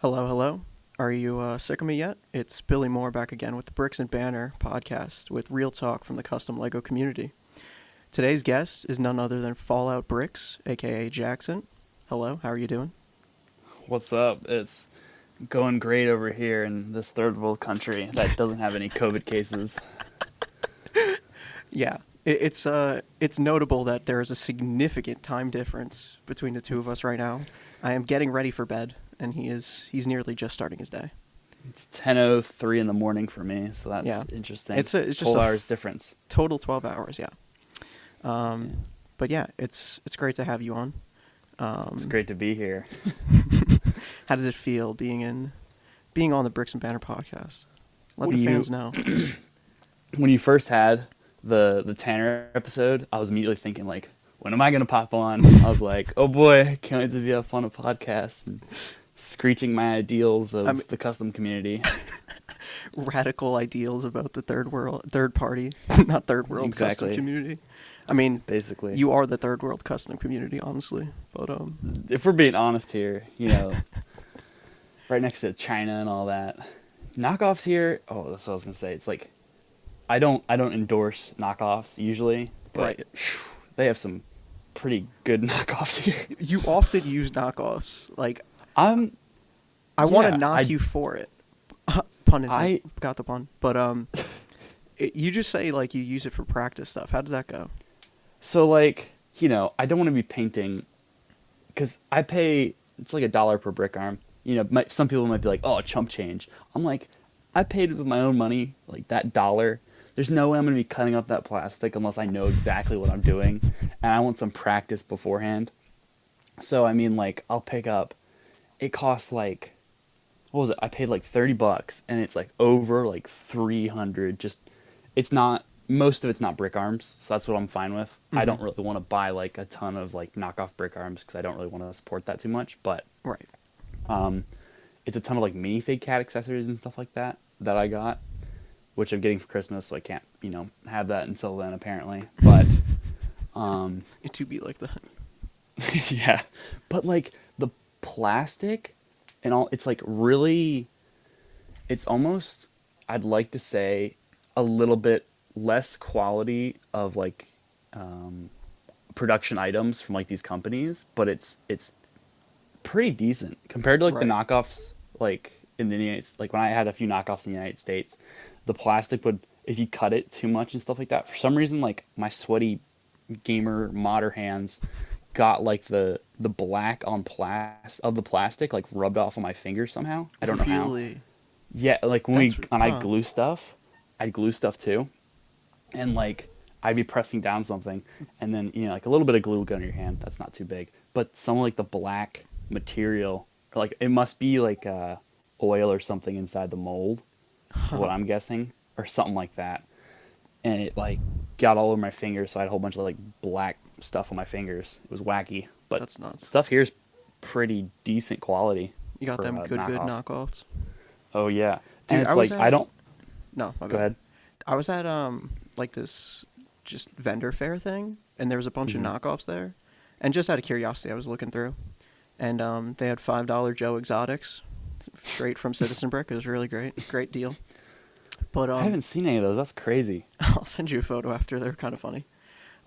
Hello, hello. Are you sick of me yet? It's Billy Moore back again with the Bricks and Banner podcast with real talk from the custom Lego community. Today's guest is none other than Fallout Bricks, aka Jackson. Hello, how are you doing? What's up? It's going great over here in this third world country that doesn't have any COVID cases. Yeah, it's notable that there is a significant time difference between the two of It's us right now. I am getting ready for bed, and he's nearly just starting his day. it's 10:03 in the morning for me, so Yeah, that's interesting. it's just 12 a hours difference. total 12 hours. Yeah. Yeah. But yeah, it's great to have you on. It's Um, great to be here. how does it feel being on the Bricks and Banner podcast? Let When the you fans know. when you first had the Tanner episode, I was immediately thinking like, when am I gonna pop on? I was like, oh boy, can't wait to be up on a podcast and screeching my ideals I mean, of the custom community. radical ideals about the third party, not third world custom Exactly. community. I mean, Basically. you are the third world custom community, honestly. But If we're being honest here, right next to China and all that. Knockoffs here, oh, that's what I was gonna say. It's like I don't endorse knockoffs usually, but right, they have some pretty good knockoffs here. you often use knockoffs. Like I'm I want to yeah, knock you for it. Pun intended. I Got the pun. But you just say like you use it for practice stuff. How does that go? so like, I don't want to be painting because I pay it's like $1 per brick arm. Some people might be like, "Oh, chump change." I'm like, I paid with my own money, like that dollar. There's no way I'm going to be cutting up that plastic unless I know exactly what I'm doing, and I want some practice beforehand. So I mean, like, I'll pick up. It costs like, what was it? I paid like $30, and it's like over like 300. Just, it's not most of it's not brick arms, so that's what I'm fine with. I Hmm. don't really want to buy like a ton of like knockoff brick arms because I don't really want to support that too much. But Right. um, it's a ton of like minifig cat accessories and stuff like that I got, which I'm getting for Christmas, so I can't have that until then apparently. But It to be like that. yeah, but like the plastic and all, it's like really, it's almost, I'd like to say, a little bit less quality of like production items from like these companies, but it's pretty decent compared to like the Right. knockoffs like in the United States. Like when I had a few knockoffs in the United States, the plastic would, if you cut it too much and stuff like that, for some reason like my sweaty gamer modder hands got like the black on of the plastic like rubbed off on my fingers somehow. I don't know how. Really? Yeah, like That's when I huh. glue stuff, I'd glue stuff too, and like I'd be pressing down something, and then like a little bit of glue will go in your hand. That's not too big, but some like the black material, or like it must be like oil or something inside the mold, what I'm guessing, or something like that, and it like got all over my fingers, so I had a whole bunch of like black stuff on my fingers. It was wacky, but That's nuts. stuff here's pretty decent quality You got for them a good knockoff. knockoffs. Oh yeah, and Dude, I it's was like I at don't. no, my Go bad. ahead. I was at like this just vendor fair thing, and there was a bunch of Hmm. knockoffs there. And just out of curiosity, I was looking through, and they had $5 Joe Exotics, straight from Citizen Brick. It was really great deal. But I haven't seen any of those. That's crazy. I'll send you a photo after. They're kind of funny.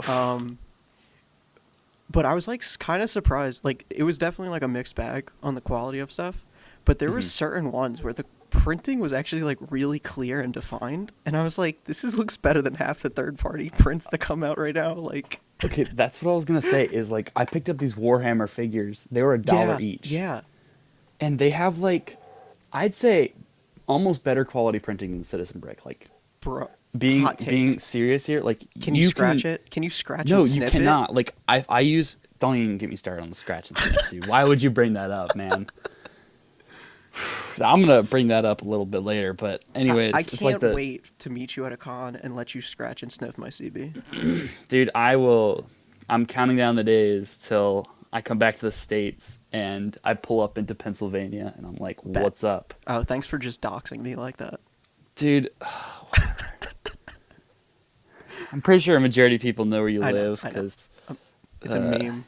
Um, but I was like kind of surprised. Like it was definitely like a mixed bag on the quality of stuff. But there were Hmm. certain ones where the printing was actually like really clear and defined, and I was like, looks better than half the third party prints that come out right now. Like, Okay, that's what I was gonna say. Is like I picked up these Warhammer figures. They were $1 yeah, each, yeah, and they have like, I'd say, almost better quality printing than Citizen Brick. Like bro. being Hot take. being serious here, like Can you you scratch can. it? Can you scratch No, and you sniff it? cannot. Like I use. Don't even get me started on the scratch and sniff, dude. Why would you bring that up, man? I'm gonna bring that up a little bit later, but I anyways, it's like can't the wait to meet you at a con and let you scratch and sniff my CB. dude. I will. I'm counting down the days till I come back to the States and I pull up into Pennsylvania and I'm like, Bet. "What's up, Oh, thanks for just doxing me like that. dude?" I'm pretty sure a majority of people know where you I know, live I know. because It's a meme.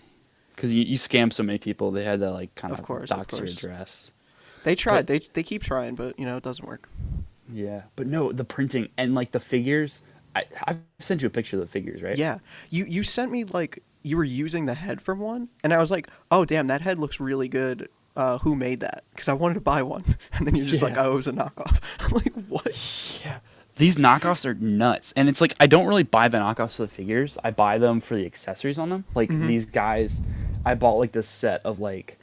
you scam so many people. They had to like kind Of of course, of dox your course. address. They tried. But They keep trying, but it doesn't work. yeah, but no, the printing and like the figures. I've sent you a picture of the figures, right? Yeah, you sent me like you were using the head from one, and I was like, oh damn, that head looks really good. Who made that? Because I wanted to buy one, and then you're just like, Yeah. oh, it was a knockoff. I'm like, what? Yeah. These knockoffs are nuts. And it's like I don't really buy the knockoffs for the figures. I buy them for the accessories on them. Like Mm-hmm. these guys, I bought like this set of like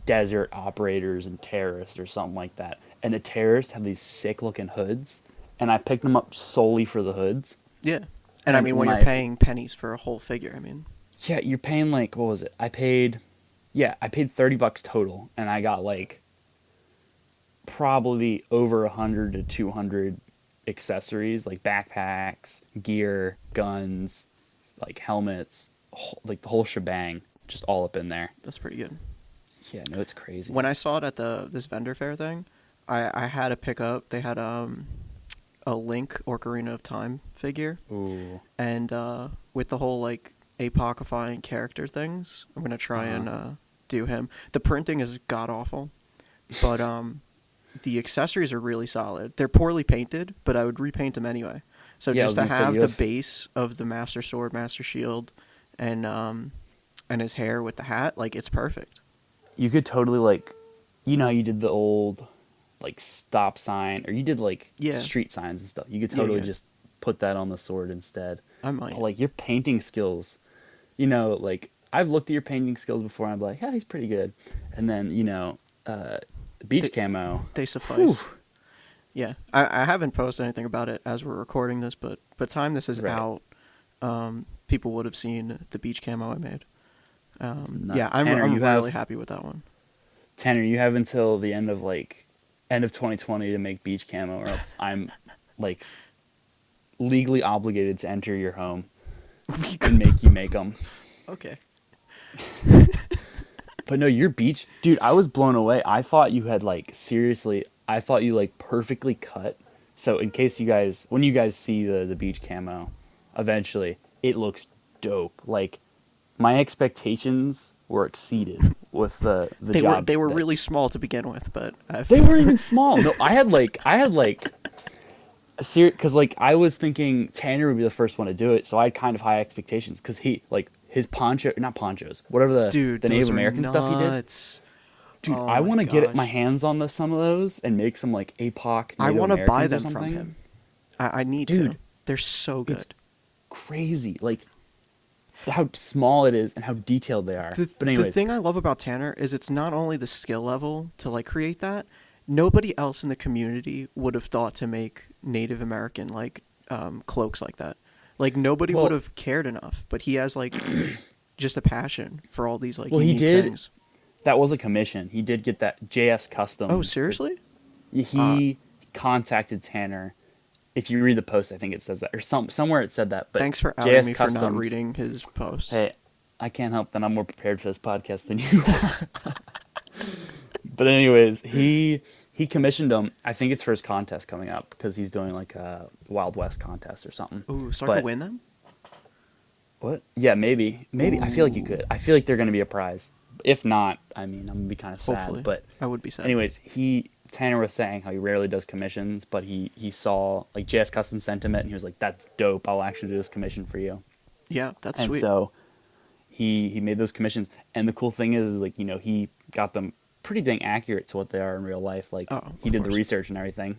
desert operators and terrorists or something like that. And the terrorists have these sick looking hoods. And I picked them up solely for the hoods. Yeah, and I And mean, when when you're paying pennies for a whole figure, I mean, Yeah, you're paying like, what was it? I paid $30 total. And I got like probably over 100 to 200 accessories like backpacks, gear, guns, like helmets, like the whole shebang, just all up in there. that's pretty good. Yeah, no, it's crazy. When I saw it at this vendor fair thing, I had to pick up. They had a Link Ocarina of Time figure, Ooh. and with the whole like apocryphifying character things, I'm gonna try Uh-huh. and do him. The printing is god awful, but the accessories are really solid. They're poorly painted, but I would repaint them anyway. So Yeah, I just was to gonna say, have you the have- base of the Master Sword, Master Shield, and his hair with the hat, like it's perfect. You could totally like, you know how you did the old like stop sign, or you did like Yeah. street signs and stuff. You could Yeah, totally yeah. just put that on the sword instead. I might. But, like your painting skills, like I've looked at your painting skills before and I'm like, yeah, he's pretty good. And then, beach camo. They suffice. Whew. Yeah, I haven't posted anything about it as we're recording this, but time this is Right. out, people would have seen the beach camo I made. Nuts. Yeah, I'm Tanner, you really have- happy with that one. Tanner, you have until the end of 2020 to make beach camo, or else I'm like legally obligated to enter your home and make you make them. Okay. But no, your beach, dude, I was blown away. I thought you had seriously, I thought you perfectly cut. So in case when you guys see the beach camo, eventually, it looks dope. Like my expectations were exceeded with the job. They were that- really small to begin with, but They weren't even small. No, I had because I was thinking Tanner would be the first one to do it, so I had kind of high expectations because he his not ponchos, whatever the dude, Native those are American stuff he did. nuts. Dude, Oh I my want to get gosh. my hands on some of those and make some APOC. I want to buy them from him. I need to. Dude, They're so good. It's crazy, how small it is and how detailed they are. But anyway, The thing I love about Tanner is it's not only the skill level to create that. Nobody else in the community would have thought to make Native American cloaks like that. Nobody Well- would have cared enough. But he has just a passion for all these he unique did. things. that was a commission. He did get that JS Customs. Oh, seriously? He contacted Tanner. If you read the post, I think it says that, or somewhere it said that. But Thanks for outing JS me Customs, for not reading his post. Hey, I can't help that I'm more prepared for this podcast than you are. But anyways, he commissioned him. I think it's for his contest coming up because he's doing a Wild West contest or something. Ooh, so I But- could win them? What? Yeah, maybe. I feel like you could. I feel like they're going to be a prize. If not, I mean, I'm going to be kind of sad. Hopefully. But I would be sad. anyways, Tanner was saying how he rarely does commissions, but he saw JS Custom sent him it, and he was like, "That's dope. I'll actually do this commission for you." Yeah, that's And sweet. so he made those commissions. And the cool thing is he got them pretty dang accurate to what they are in real life. Oh, He of did the course. research and everything.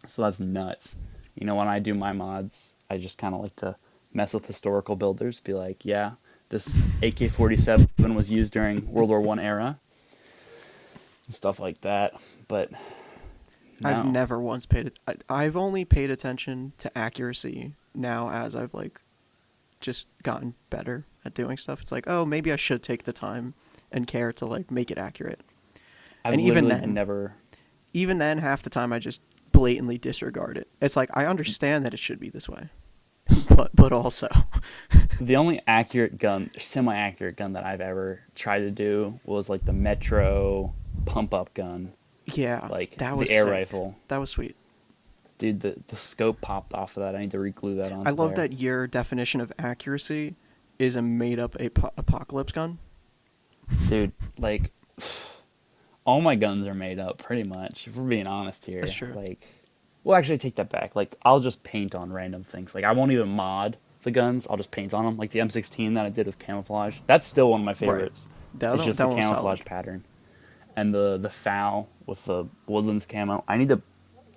So that's nuts. When I do my mods, I just kind of like to mess with historical builders, be like, yeah, this AK-47 was used during World War I era and stuff like that. But no. I've never once paid it. I've only paid attention to accuracy now as I've just gotten better at doing stuff. It's oh, maybe I should take the time and care to make it accurate. I've and even literally then- never. Even then, half the time I just blatantly disregard it. It's I understand that it should be this way, but also The only accurate gun, semi-accurate gun that I've ever tried to do was the Metro pump-up gun, yeah, that was the air sick. rifle. That was sweet. Dude, the scope popped off of that. I need to re-glue that on. I love that your definition of accuracy is a made-up apocalypse gun. Dude, all my guns are made up pretty much. If we're being honest here, That's true. like, well, actually, I take that back. Like, I'll just paint on random things. Like, I won't even mod the guns. I'll just paint on them. Like the M16 that I did with camouflage. That's still one of my Right. favorites. That It's one, just that the one's camouflage solid. pattern and the foul with the woodlands camo. I need to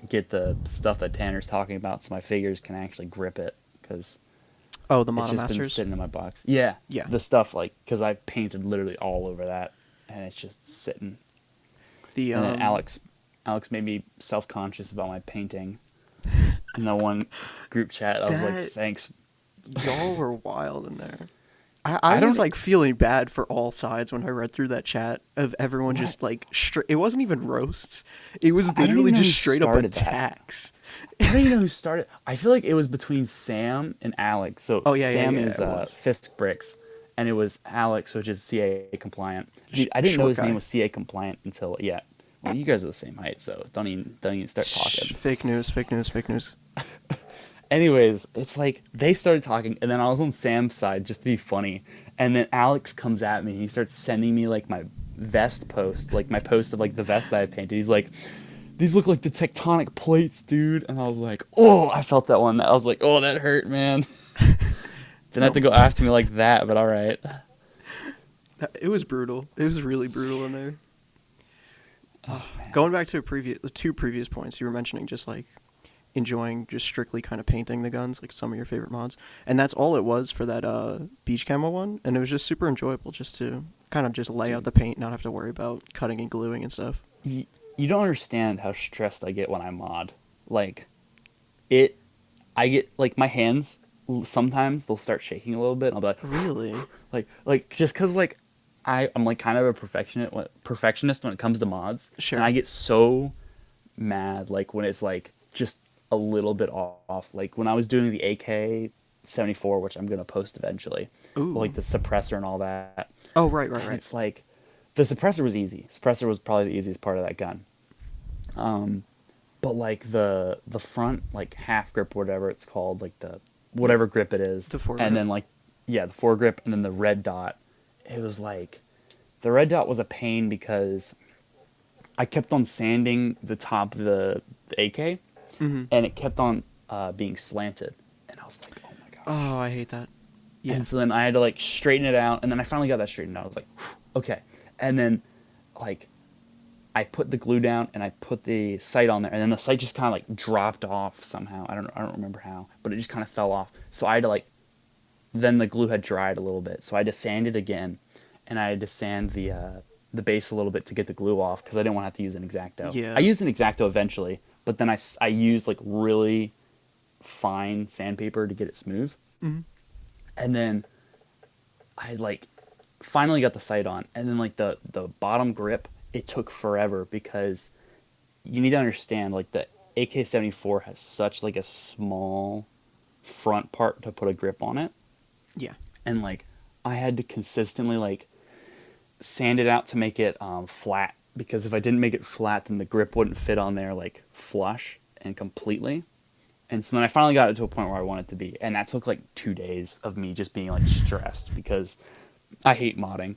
get the stuff that Tanner's talking about so my figures can actually grip it because Oh, the it's Mono just been Masters? sitting in my box. Yeah, Yeah. the stuff like because I painted literally all over that and it's just sitting. The And then Alex made me self conscious about my painting. In the one group chat, I was like, that "Thanks." y'all were wild in there. I I was don't. like feeling bad for all sides when I read through that chat of everyone What? just like it wasn't even roasts. It was I don't literally even know who just straight up started that. attacks. I don't even know who started. I feel like it was between Sam and Alex. So Oh yeah, yeah, Sam yeah, is it was. Fisk Bricks, and it was Alex, which is CA compliant. Dude, I didn't know Short his name guy. was CA compliant until yeah. Well, you guys are the same height, so don't even start talking. Fake news, fake news, fake news. Anyways, it's like they started talking, and then I was on Sam's side just to be funny, and then Alex comes at me and he starts sending me like my vest post, like my post of like the vest that I painted. He's like, "These look like the tectonic plates, dude," and I was like, "Oh," I felt that one. I was like, "Oh, that hurt, man." Didn't have No, to go after me like that, but all right. it was brutal. It was really brutal in there. Oh man, Going back to the two previous points you were mentioning, just like enjoying just strictly kind of painting the guns, like some of your favorite mods, and that's all it was for that beach camo one, and it was just super enjoyable just to kind of just lay out dude, the paint, not have to worry about cutting and gluing and stuff. you, you don't understand how stressed I get when I mod. Like it, I get like my hands. Sometimes they'll start shaking a little bit. And I'll be like, Really? like just because like I'm like kind of a perfectionist when it comes to mods, and Sure. I get so mad like when it's like just a little bit off. Like when I was doing the AK-74, which I'm gonna post eventually, like Ooh. the suppressor and all that, Oh, right, right, and right. it's like the suppressor was easy. Suppressor was probably the easiest part of that gun. But like the front like half grip, whatever it's called, like the Yeah, whatever grip it is, the and foregrip. then like yeah, the foregrip, and then the red dot. It was like the red dot was a pain because I kept on sanding the top of the AK, Mm-hmm. and it kept on being slanted, and I was like, oh my gosh. Oh, I hate that. Yeah. And so then I had to like straighten it out, and then I finally got that straightened out. I was like, whew, okay, and then like I put the glue down and I put the sight on there, and then the sight just kind of like dropped off somehow. I don't remember how, but it just kind of fell off. So I had to like then the glue had dried a little bit, so I had to sand it again, and I had to sand the base a little bit to get the glue off because I didn't want to have to use an X-Acto. I Yeah. used an X-Acto eventually, but then I used like really fine sandpaper to get it smooth, Mm-hmm. and then I like finally got the sight on, and then like the bottom grip, it took forever because you need to understand like the AK-74 has such like a small front part to put a grip on it, Yeah. and like I had to consistently like sand it out to make it flat because if I didn't make it flat, then the grip wouldn't fit on there like flush and completely. And so then I finally got it to a point where I want it to be, and that took like 2 days of me just being like stressed because I hate modding.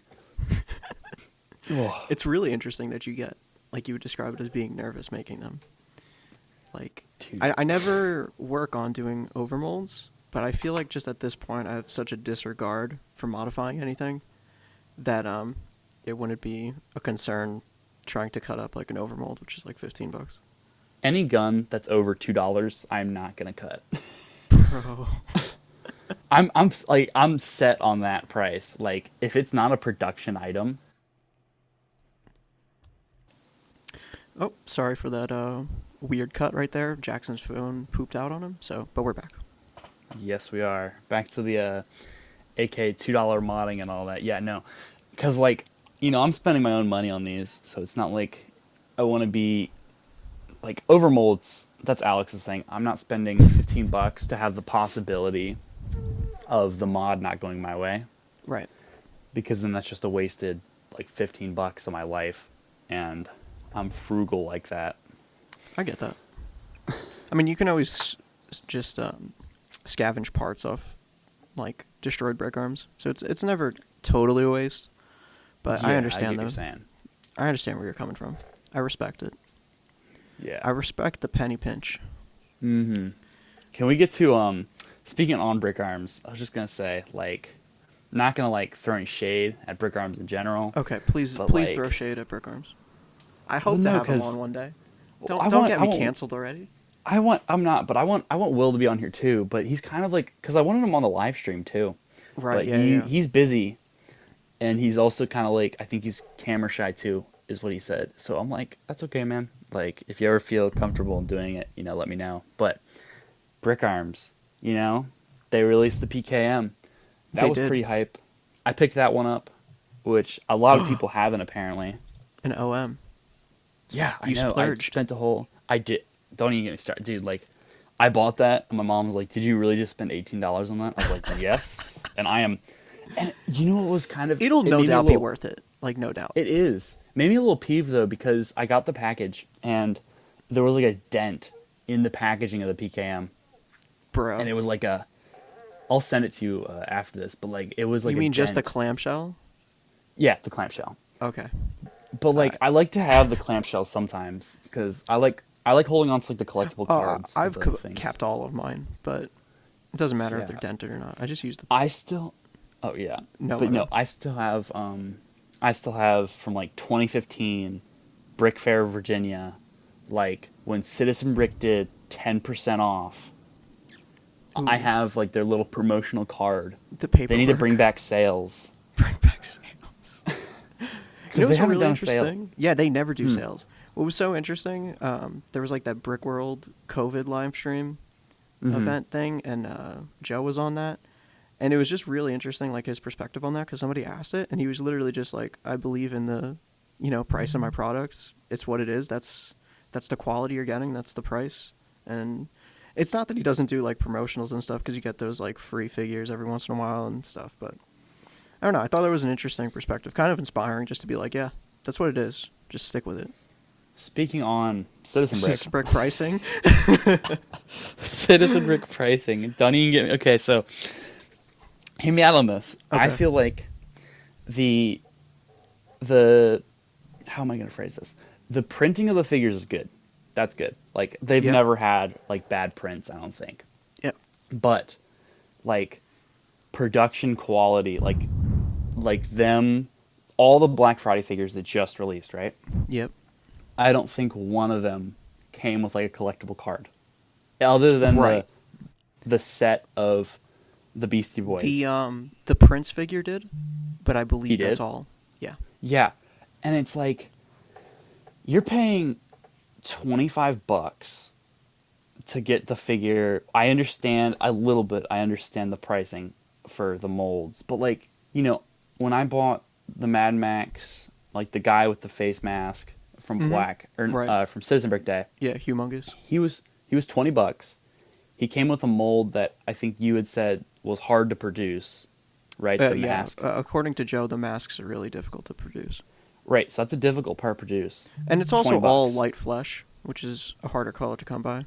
Ugh, It's really interesting that you get, like you would describe it as being nervous making them. Like, dude. I never work on doing overmolds, but I feel like just at this point I have such a disregard for modifying anything that it wouldn't be a concern trying to cut up like an overmold, which is like $15. Any gun that's over $2, I'm not gonna cut. Bro. I'm set on that price. Like if it's not a production item, Oh, sorry for that weird cut right there. Jackson's phone pooped out on him. So, but we're back. yes we are. Back to the AK $2 modding and all that. Yeah, no, because like I'm spending my own money on these, so it's not like I want to be like overmolds. That's Alex's thing. I'm not spending $15 to have the possibility of the mod not going my way Right. because then that's just a wasted like $15 of my life, and I'm frugal like that. I get that. I mean, you can always just scavenge parts off like destroyed brick arms, so it's never totally a waste. But Yeah, I I get understand what you're though. saying. I understand where you're coming from. I respect it. Yeah. I respect the penny pinch. Mm-hmm. Can we get to speaking on Brickarms? I was just gonna say, like, not gonna like throw any shade at Brickarms in general, Okay, please but throw like, shade at Brickarms. I well, hope to no, have him on because one day. I Don't want get I me want canceled already. I'm not, but I want Will to be on here too. But he's kind of like, because I wanted him on the live stream too, Right, but yeah, yeah. he's busy, and he's also kind of like, I think he's camera shy too, is what he said. So I'm like, that's okay, man. Like, if you ever feel comfortable in doing it, let me know. But Brickarms, they released the PKM. That They was did. pretty hype. I picked that one up, which a lot of people haven't apparently. An OM. Yeah, I You know. I splurged. spent a whole. I did. Don't even get me started, dude. Like, I bought that, and my mom was like, "Did you really just spend $18 on that?" I was like, "Yes." And I am. And you know what was kind of? It'll It no made me a doubt be little- worth it. Like, no doubt. It is. Made me a little peeved though because I got the package and there was like a dent in the packaging of the PKM, Bro. and it was like a. I'll send it to you after this, but like it was like. You mean just the dent. clamshell? Yeah, the clamshell. Okay. But like, I like to have the clamshell sometimes because I like holding on to like the collectible cards. I've of the things. kept all of mine, but it doesn't matter if Yeah. they're dented or not. I just use the. I still. Oh yeah. No, but I no, don't. I still have. I still have from like 2015, Brick Fair, Virginia, like when Citizen Brick did 10% off. Ooh. I have like their little promotional card. The paperwork. They need to bring back sales. Bring back sales. Because they what's haven't really done a sale. interesting? Yeah, they never do sales. What was so interesting? There was like that Brick World COVID live stream event thing, and Joe was on that, and it was just really interesting, like his perspective on that, because somebody asked it, and he was literally just like, "I believe in the, price of my products. It's what it is. That's the quality you're getting. That's the price." And it's not that he doesn't do like promotionals and stuff, because you get those like free figures every once in a while and stuff, but. I don't know. I thought that was an interesting perspective, kind of inspiring, just to be like, yeah, that's what it is. Just stick with it. Speaking on Citizen Brick. Citizen Brick pricing. Citizen Brick pricing. Don't even get me. Okay, so hear me out on this. Okay. I feel like the how am I going to phrase this? The printing of the figures is good. That's good. Like they've Yeah. never had like bad prints, I don't think. Yeah. But like production quality, like them, all the Black Friday figures that just released, right? Yep. I don't think one of them came with like a collectible card, other than Right. the set of the Beastie Boys. The Prince figure did, but I believe He that's did? all. Yeah. Yeah, and it's like you're paying $25 to get the figure. I understand a little bit. I understand the pricing for the molds, but like when I bought the Mad Max, like the guy with the face mask from Black or Right. from Citizen Brick Day, Yeah, humongous. he was $20. He came with a mold that I think you had said was hard to produce, right? The Yeah. mask, According to Joe, the masks are really difficult to produce. right? So that's a difficult part to produce, And it's also all $20. light flesh, which is a harder color to come by.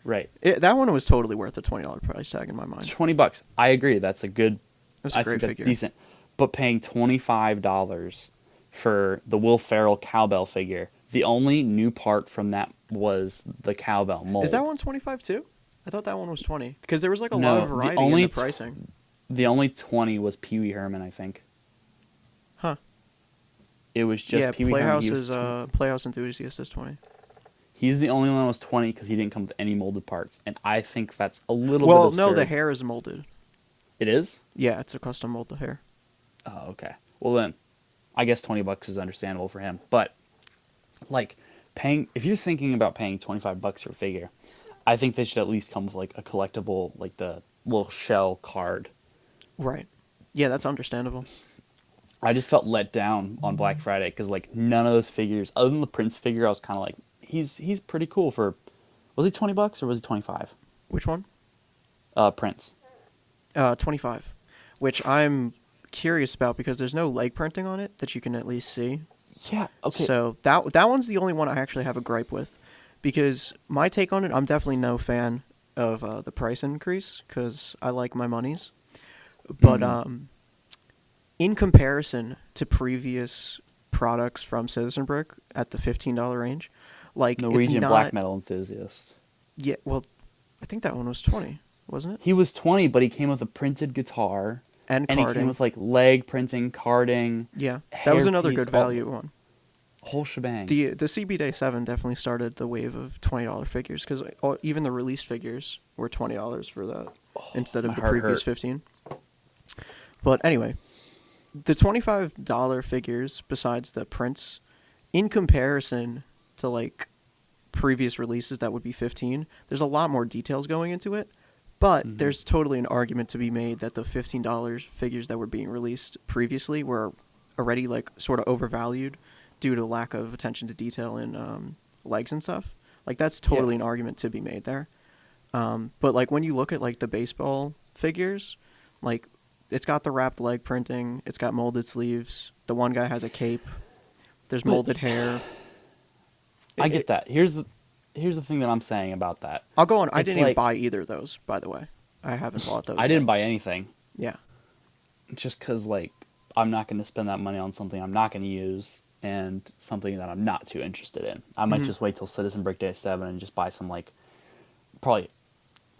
right? That one was totally worth the $20 price tag in my mind. $20. I agree. That's a good. That's a I great think that's figure. decent. But paying $25 for the Will Ferrell cowbell figure, the only new part from that was the cowbell mold. Is that one 25 too? I thought that one was 20 because there was like a No, lot of the variety only in the pricing. The only 20 was Pee Wee Herman, I think. Huh. It was just Yeah, Pee Wee Herman. Playhouse He was is 20. Playhouse Enthusiast is 20. He's the only one that was 20 because he didn't come with any molded parts, and I think that's a little Well, bit no, absurd. the hair is molded. It is? Yeah, it's a custom mold the hair. Oh, okay. Well then, I guess $20 is understandable for him. But like if you're thinking about paying $25 for a figure, I think they should at least come with like a collectible, like the little shell card. Right. Yeah, that's understandable. I just felt let down on Black Friday because like none of those figures, other than the Prince figure, I was kind of like, he's pretty cool for. Was he $20 or was he 25? Which one? Prince. 25. Which I'm curious about because there's no leg printing on it that you can at least see. Yeah. Okay. So that one's the only one I actually have a gripe with, because my take on it, I'm definitely no fan of the price increase because I like my monies, but in comparison to previous products from Citizen Brick at the $15 range. Like, it's Norwegian not, black metal enthusiast. Yeah, well, I think that one was 20, wasn't it? He was 20, but he came with a printed guitar. And he carding. came with like leg printing, carding. Yeah, that was another good value one. Whole shebang. The CB Day 7 definitely started the wave of $20 figures, because even the released figures were $20 for that instead of the previous 15. But anyway, the $25 figures, besides the prints, in comparison to like previous releases that would be 15, there's a lot more details going into it. But there's totally an argument to be made that the $15 figures that were being released previously were already like sort of overvalued due to lack of attention to detail in legs and stuff. Like, that's totally an argument to be made there. But like, when you look at like the baseball figures, like, it's got the wrapped leg printing, it's got molded sleeves, the one guy has a cape, there's molded hair. I get that. Here's the thing that I'm saying about that. I'll go on. I didn't even buy either of those, by the way. I haven't bought those. I didn't buy anything. Yeah. Just because, like, I'm not going to spend that money on something I'm not going to use and something that I'm not too interested in. I might just wait till Citizen Brick Day 7 and just buy some, like, probably,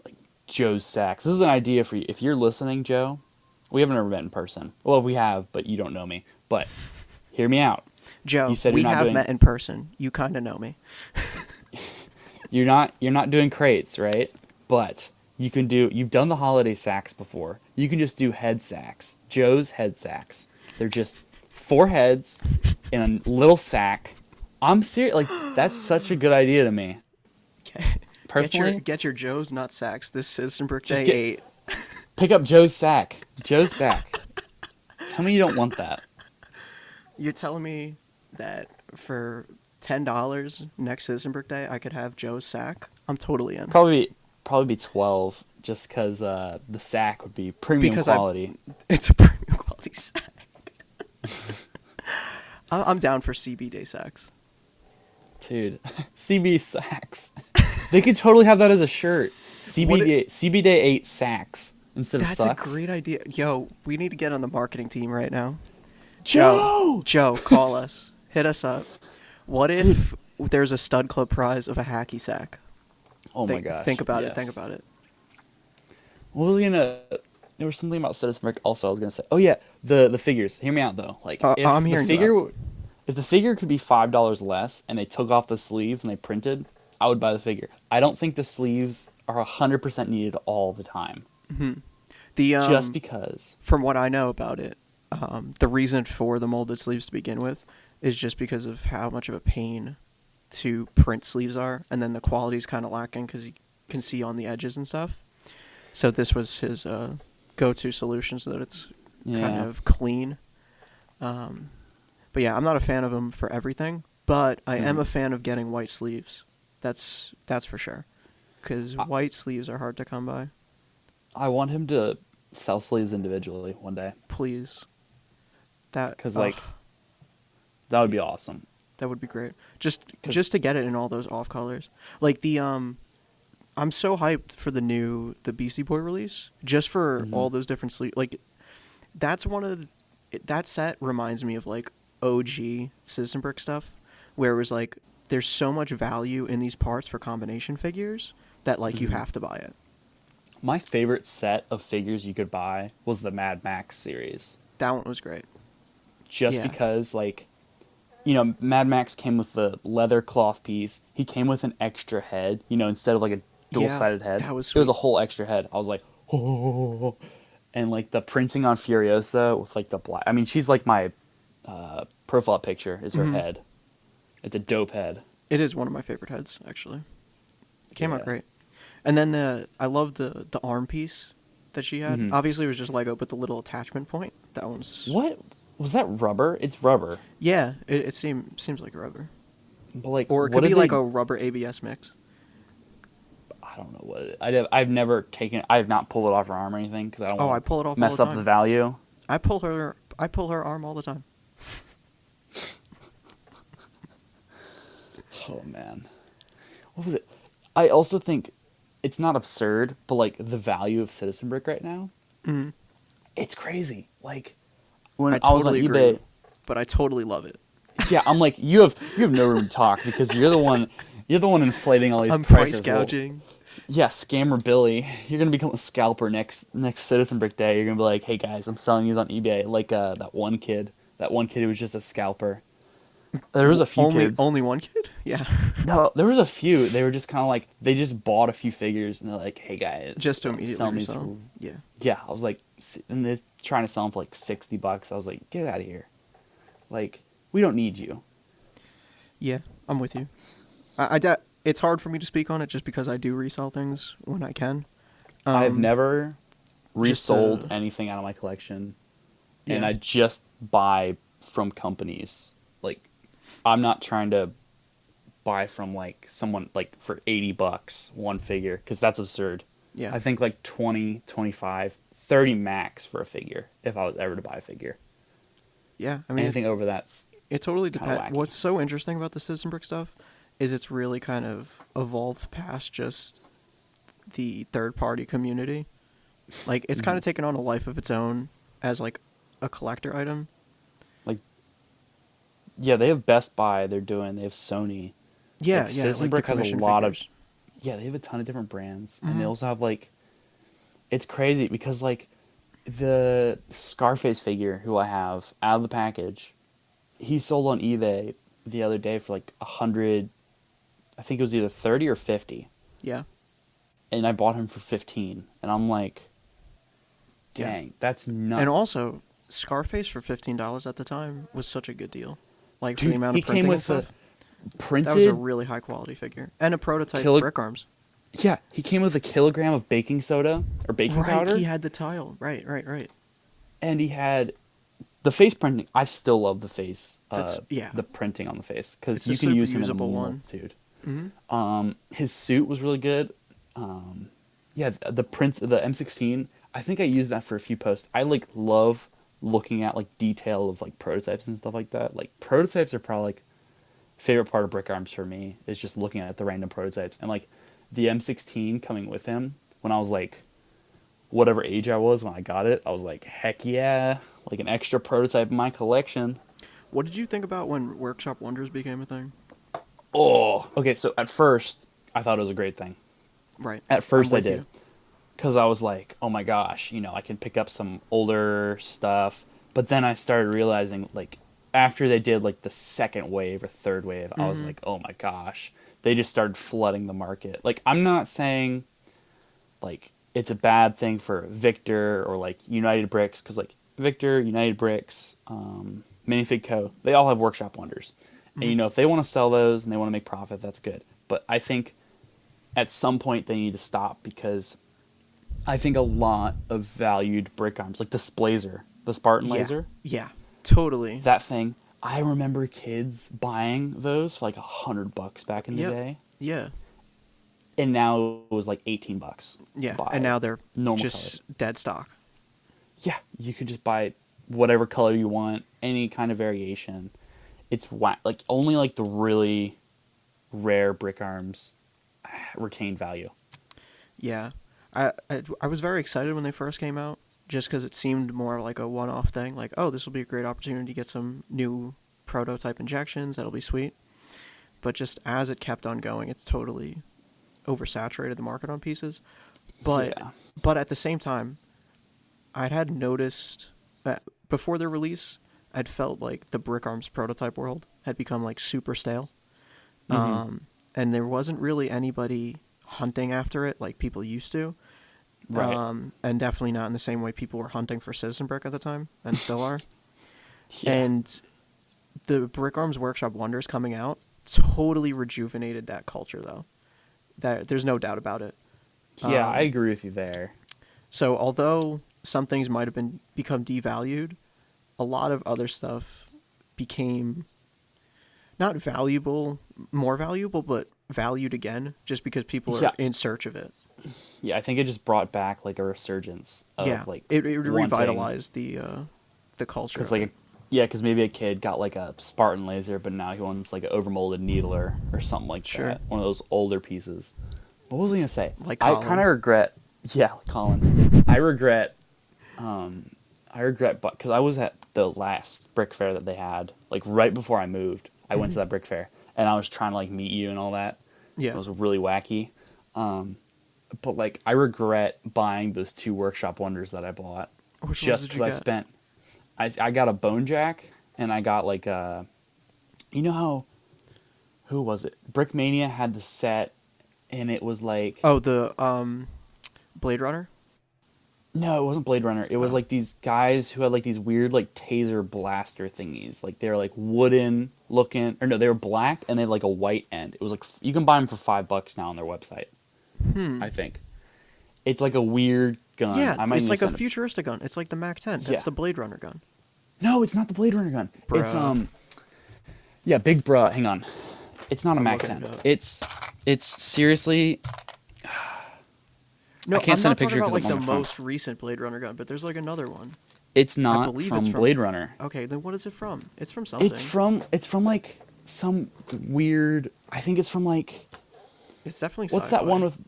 like, Joe's sacks. This is an idea for you. If you're listening, Joe, we haven't ever met in person. Well, we have, but you don't know me. But hear me out. Joe, you said we have met in person. You kind of know me. You're not doing crates, right? But you've done the holiday sacks before. You can just do head sacks. Joe's head sacks. They're just 4 heads in a little sack. I'm serious. Like, that's such a good idea to me. Okay. Personally, get your Joe's nut sacks this Citizen Brick Day 8. Pick up Joe's sack. Joe's sack. Tell me you don't want that. You're telling me that for $10 next Citizen Brick Day, I could have Joe's sack? I'm totally in. Probably be 12, just because the sack would be premium quality. It's a premium quality sack. I'm down for CB Day sacks. Dude, CB sacks. They could totally have that as a shirt. CB Day 8 sacks instead of sucks. That's a great idea. Yo, we need to get on the marketing team right now. Joe, call us. Hit us up. What if there's a stud club prize of a hacky sack? Oh my gosh. Think about it. Think about it. What was there was something about Citizen Brick also I was gonna say. Oh yeah, the figures. Hear me out though. Like, if I'm hearing you out. If the figure could be $5 less and they took off the sleeves and they printed, I would buy the figure. I don't think the sleeves are 100% needed all the time. Mm-hmm. Just because. From what I know about it, the reason for the molded sleeves to begin with is just because of how much of a pain to print sleeves are, and then the quality's kind of lacking because you can see on the edges and stuff. So this was his go-to solution so that it's kind of clean. But yeah, I'm not a fan of them for everything, but I am a fan of getting white sleeves. That's for sure, because white sleeves are hard to come by. I want him to sell sleeves individually one day. Please. Because that would be awesome. That would be great. Just to get it in all those off colors. Like the I'm so hyped for the Beastie Boy release, just for all those different sleeves. Like, that's that set reminds me of like OG Citizen Brick stuff, where it was like there's so much value in these parts for combination figures that like you have to buy it. My favorite set of figures you could buy was the Mad Max series. That one was great. Just because, like, you know, Mad Max came with the leather cloth piece. He came with an extra head, you know, instead of like a dual-sided head. That was sweet. It was a whole extra head. I was like, oh. And like the printing on Furiosa with like the black. I mean, she's like my profile picture is her head. It's a dope head. It is one of my favorite heads, actually. It came out great. And then I loved the arm piece that she had. Obviously, it was just Lego, but the little attachment point. That one's... What? Was that rubber? It's rubber. Yeah, it seems like rubber. But like, or it could be like a rubber ABS mix. I don't know what it is. I have not pulled it off her arm or anything because I don't want I pull it off mess all the up time. the value. I pull her arm all the time. Oh man, what was it? I also think it's not absurd, but like the value of Citizen Brick right now, it's crazy. Like when I was on eBay, but I totally love it. Yeah, I'm like, you have no room to talk because you're the one inflating all these I'm price prices. Little, gouging. yeah, scammer Billy. You're gonna become a scalper next Citizen Brick Day. You're gonna be like, hey guys, I'm selling these on eBay. Like that one kid. That one kid who was just a scalper. There was a few Only kids. only one kid? Yeah. No, there was a few. They were just kind of like they just bought a few figures and they're like, "Hey guys, Just to I'm immediately selling these resell. for." Yeah. Yeah, I was like, and they're trying to sell them for like $60. I was like, "Get out of here! Like, we don't need you." Yeah, I'm with you. It's hard for me to speak on it just because I do resell things when I can. I've never just, resold anything out of my collection, and Yeah. I just buy from companies. Like, I'm not trying to buy from like someone like for $80 one figure because that's absurd. Yeah. I think like 20, 25, 30 max for a figure if I was ever to buy a figure. Yeah, I mean, Anything over that's it totally kind of depends. wacky. What's so interesting about the Citizen Brick stuff is it's really kind of evolved past just the third party community. Like it's kind of taken on a life of its own as like a collector item. Like, yeah, they have Best Buy. They have Sony. Yeah, Like, yeah. Citizen Like the Brick has a commission lot figures. of. Yeah, they have a ton of different brands, and they Mhm. also have like. It's crazy because like, the Scarface figure who I have out of the package, he sold on eBay the other day for like 100. I think it was either 30 or 50, Yeah. and I bought him for 15, and I'm like, Yeah. dang, that's nuts. And also, Scarface for $15 at the time was such a good deal. Like for the Dude, amount he of came printing and with a stuff. That was a printed really high quality figure and a prototype kilo. Brickarms. Yeah, he came with a kilogram of baking soda or baking Right, powder, he had the tile. Right, right, right. and he had the face printing. I still love the face. Yeah. The printing on the face because It's a you can super use him in a usable one. multitude. Mm-hmm. His suit was really good. Yeah, the M16. I think I used that for a few posts. I like love looking at like detail of like prototypes and stuff like that. Like prototypes are probably like favorite part of Brickarms for me is just looking at the random prototypes and like the M16 coming with him when I was like whatever age I was when I got it. I was like, heck yeah, like an extra prototype in my collection. What did you think about when Workshop Wonders became a thing? Oh, okay. So at first, I thought it was a great thing. Right. At I'm first, I with did. you. Because I was like, oh my gosh, I can pick up some older stuff. But then I started realizing, like, after they did, like, the second wave or third wave, I was Mm-hmm. like, oh my gosh. They just started flooding the market. Like, I'm not saying, like, it's a bad thing for Victor or, like, United Bricks. Because, like, Victor, United Bricks, Minifig Co., they all have Workshop Wonders. And, Mm-hmm. if they want to sell those and they want to make profit, that's good. But I think at some point they need to stop because I think a lot of valued brick arms, like this Blazer, the Spartan Yeah. Laser, Yeah. Totally. that thing, I remember kids buying those for like $100 back in the Yep. day, Yeah. and now it was like $18 Yeah. to buy. And now they're normal just color. dead stock. Yeah, you can just buy whatever color you want, any kind of variation. It's like only like the really rare brick arms retain value. Yeah. I was very excited when they first came out just because it seemed more like a one-off thing. Like, oh, this will be a great opportunity to get some new prototype injections. That'll be sweet. But just as it kept on going, it's totally oversaturated the market on pieces. But Yeah. but at the same time, I had noticed that before their release, I'd felt like the Brickarms prototype world had become like super stale. Mm-hmm. And there wasn't really anybody hunting after it like people used to. Right. And definitely not in the same way people were hunting for Citizen Brick at the time and still are. Yeah. And the Brickarms Workshop Wonders coming out totally rejuvenated that culture, though. There's no doubt about it. Yeah, I agree with you there. So although some things might have become devalued, a lot of other stuff became not valuable, more valuable, but valued again, just because people are Yeah. in search of it. Yeah, I think it just brought back like a resurgence of Yeah, like it wanting- revitalized the culture. Because of like it. because maybe a kid got like a Spartan Laser, but now he wants like an overmolded needler or something like Sure. that. One of those older pieces. What was I gonna say? Like I Colin. kind of regret. Yeah, like Colin. I regret. I regret, but because I was at the last brick fair that they had, like right before I moved. I went to that brick fair, and I was trying to like meet you and all that. Yeah. It was really wacky. But like I regret buying those 2 workshop wonders that I bought Which ones just did because you I get? spent. I got a bone jack, and I got like a. You know how. Who was it? Brickmania had the set, and it was like. Oh, the Blade Runner. No, it wasn't Blade Runner. It was Oh. like these guys who had like these weird like taser blaster thingies. Like they were like wooden looking, or no, they were black and they had like a white end. It was like you can buy them for $5 now on their website. I think it's like a weird gun. Yeah, I might it's need like to a send it. futuristic gun. It's like the Mac 10. That's Yeah. the Blade Runner gun. No, it's not the Blade Runner gun. It's Bruh. yeah, big bruh. Hang on, it's not a I'm Mac looking 10. it up. It's seriously. No, I can't I'm send a not talking picture about 'cause like I'm the on my phone. most recent Blade Runner gun, but there's like another one. It's not believe from it's from- Blade Runner. Okay, then what is it from? It's from something. It's from like some weird. I think it's from like. It's definitely. What's sci-fi. that one with?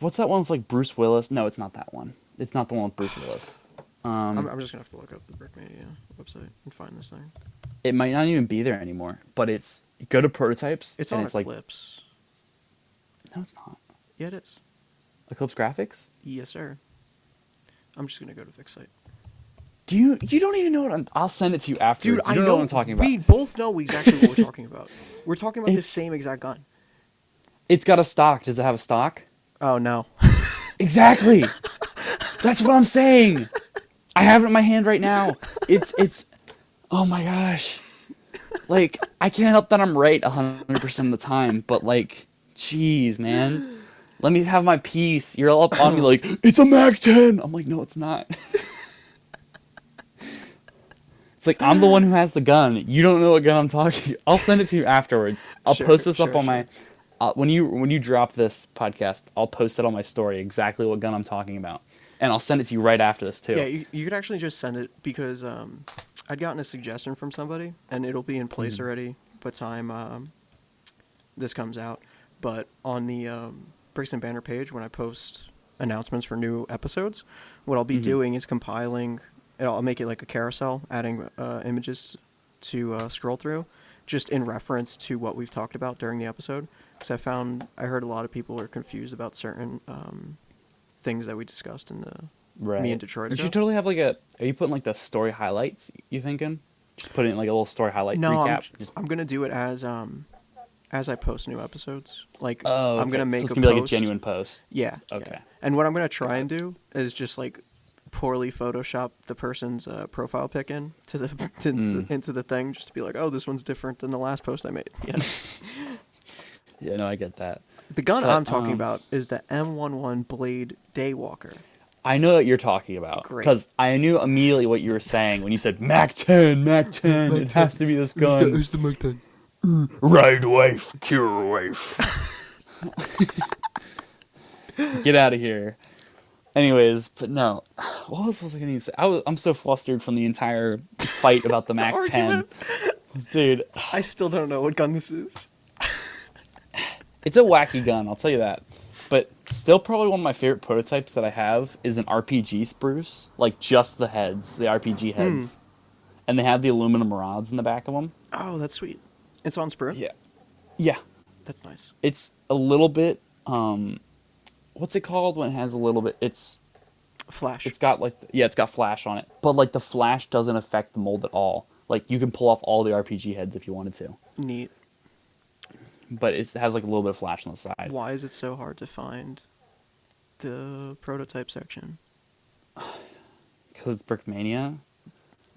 What's that one with like Bruce Willis? No, it's not that one. It's not the one with Bruce Willis. I'm just gonna have to look up the Brickmania website and find this thing. It might not even be there anymore. But it's go to prototypes. It's and on it's like Eclipse. no, it's not. Yeah, it is. Eclipse Graphics. Yes, sir. I'm just gonna go to Fix Site. Do you don't even know what I'll send it to you afterwards. Dude, You I don't know what I'm talking about. We both know exactly what we're talking about. We're talking about the It's- same exact gun. It's got a stock. Does it have a stock? Oh no. Exactly. That's what I'm saying. I have it in my hand right now. It's oh my gosh. Like I can't help that I'm right 100% of the time, but like jeez, man. Let me have my piece. You're all up on me like, "It's a Mac 10." I'm like, "No, it's not." It's like I'm the one who has the gun. You don't know what gun I'm talking. I'll send it to you afterwards. I'll Sure, post this up sure, on my when you drop this podcast, I'll post it on my story exactly what gun I'm talking about. And I'll send it to you right after this too. Yeah, you could actually just send it because I'd gotten a suggestion from somebody, and it'll be in place already by the time this comes out. But on the Bricks and Banner page, when I post announcements for new episodes, what I'll be doing is compiling. I'll make it like a carousel, adding images to scroll through, just in reference to what we've talked about during the episode. Because I heard a lot of people are confused about certain things that we discussed in the me and Detroit. You ago. should totally have like a. Are you putting like the story highlights? You thinking? Just put it in like a little story highlight No, recap. I'm gonna do it as I post new episodes. Like Oh, I'm gonna okay. make So it's a gonna be like a post. genuine post. Yeah. Okay. Yeah. And what I'm gonna try and do is just like poorly Photoshop the person's profile pic into the thing, just to be like, oh, this one's different than the last post I made. Yeah. Yeah, no, I get that. The gun But, I'm talking about is the M11 Blade Daywalker. I know what you're talking about Great. because I knew immediately what you were saying when you said Mac 10, Mac 10. It has to be this gun. Who's the Mac 10? Right wife, cure wife. Get out of here. Anyways, but no. What was I going to say? I'm so flustered from the entire fight about the Mac 10. Argument. Dude, I still don't know what gun this is. it's a wacky gun, I'll tell you that. But still probably one of my favorite prototypes that I have is an RPG spruce. Like just the heads, the RPG heads. And they have the aluminum rods in the back of them. Oh, that's sweet. It's on sprue? Yeah. Yeah. That's nice. It's a little bit what's it called when it has a little bit it's Flash. got like it's got flash on it. But like the flash doesn't affect the mold at all. Like you can pull off all the RPG heads if you wanted to. Neat. But it has like a little bit of flash on the side. Why is it so hard to find the prototype section? Cuz it's Brickmania.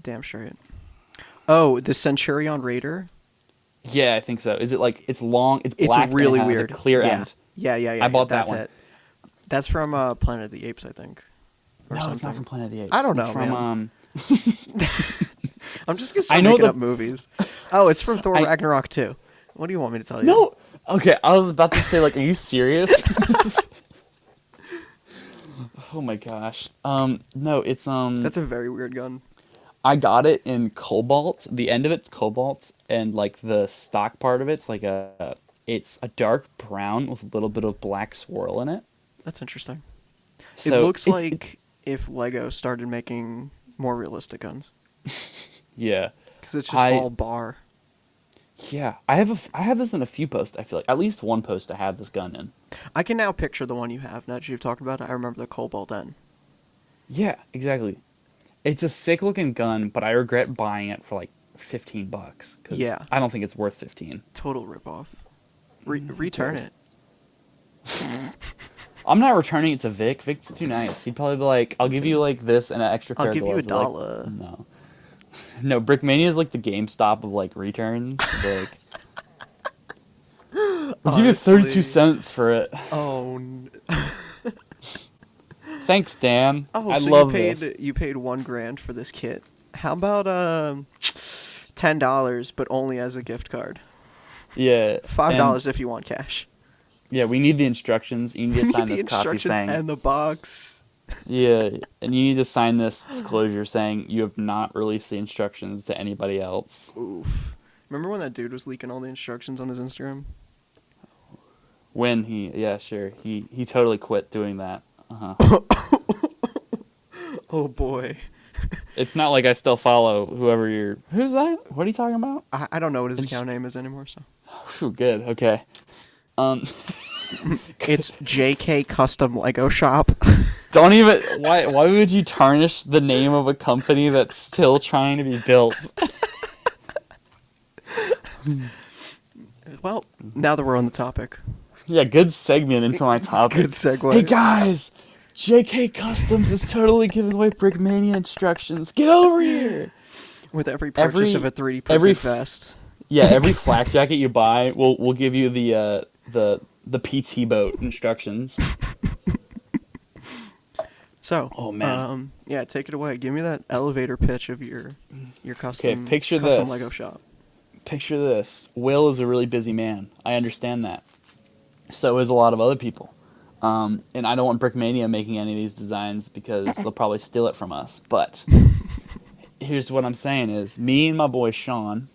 Damn straight. Oh, the Centurion Raider? Yeah, I think so. Is it like it's long, it's It's black really and it has weird. a clear yeah. end. Yeah. I bought that That's one. It. That's from Planet of the Apes, I think. Or No, something. it's not from Planet of the Apes. I don't It's know, from man. I'm just gonna start I know making the- up movies. Oh, it's from Thor I- Ragnarok 2. What do you want me to tell you? No. Okay, I was about to say like, are you serious? Oh my gosh. No, it's That's a very weird gun. I got it in cobalt. The end of it's cobalt, and like the stock part of it's like it's a dark brown with a little bit of black swirl in it. That's interesting. So it looks it's- like if Lego started making more realistic guns. Yeah. Because it's just I all bar. Yeah, I have this in a few posts. I feel like at least one post I have this gun in. I can now picture the one you have. Now that you've talked about it, I remember the Cobalt N. Yeah, exactly. It's a sick looking gun, but I regret buying it for like $15 because Yeah. I don't think it's worth 15. Total ripoff. Return cares? it. I'm not returning it to Vic. Vic's too nice. He'd probably be like, "I'll give you like this and an extra I'll pair of give you gloves." I'm like, $1. no, no. Brickmania is like the GameStop of like returns. They're like, I'll give you 32 Honestly. cents for it. Oh. Thanks, Dan. Oh, I so love this. you paid $1,000 for this kit. How about $10, but only as a gift card? Yeah, $5 if you want cash. yeah, we need the instructions. You need to We sign need the this copy instructions saying, and the box. yeah, and you need to sign this disclosure saying you have not released the instructions to anybody else. Oof. Remember when that dude was leaking all the instructions on his Instagram? Yeah, sure, he totally quit doing that. Uh-huh. Oh boy. It's not like I still follow who's that? What are you talking about? I don't know what his account name is anymore, so. Phew, good, okay. Um, It's JK Custom Lego Shop. don't even, why would you tarnish the name of a company that's still trying to be built? Well, now that we're on the topic. Yeah, good segment into my topic. Good segue. Hey guys, JK Customs is totally giving away Brickmania instructions. Get over here. With every purchase of a 3D printed vest. Yeah, every flak jacket you buy, we'll give you the PT boat instructions. So, oh man, yeah, take it away. Give me that elevator pitch of your custom. Okay, picture custom this. Lego shop. Picture this. Will is a really busy man. I understand that. So is a lot of other people. And I don't want Brickmania making any of these designs because they'll probably steal it from us. But here's what I'm saying is, me and my boy Sean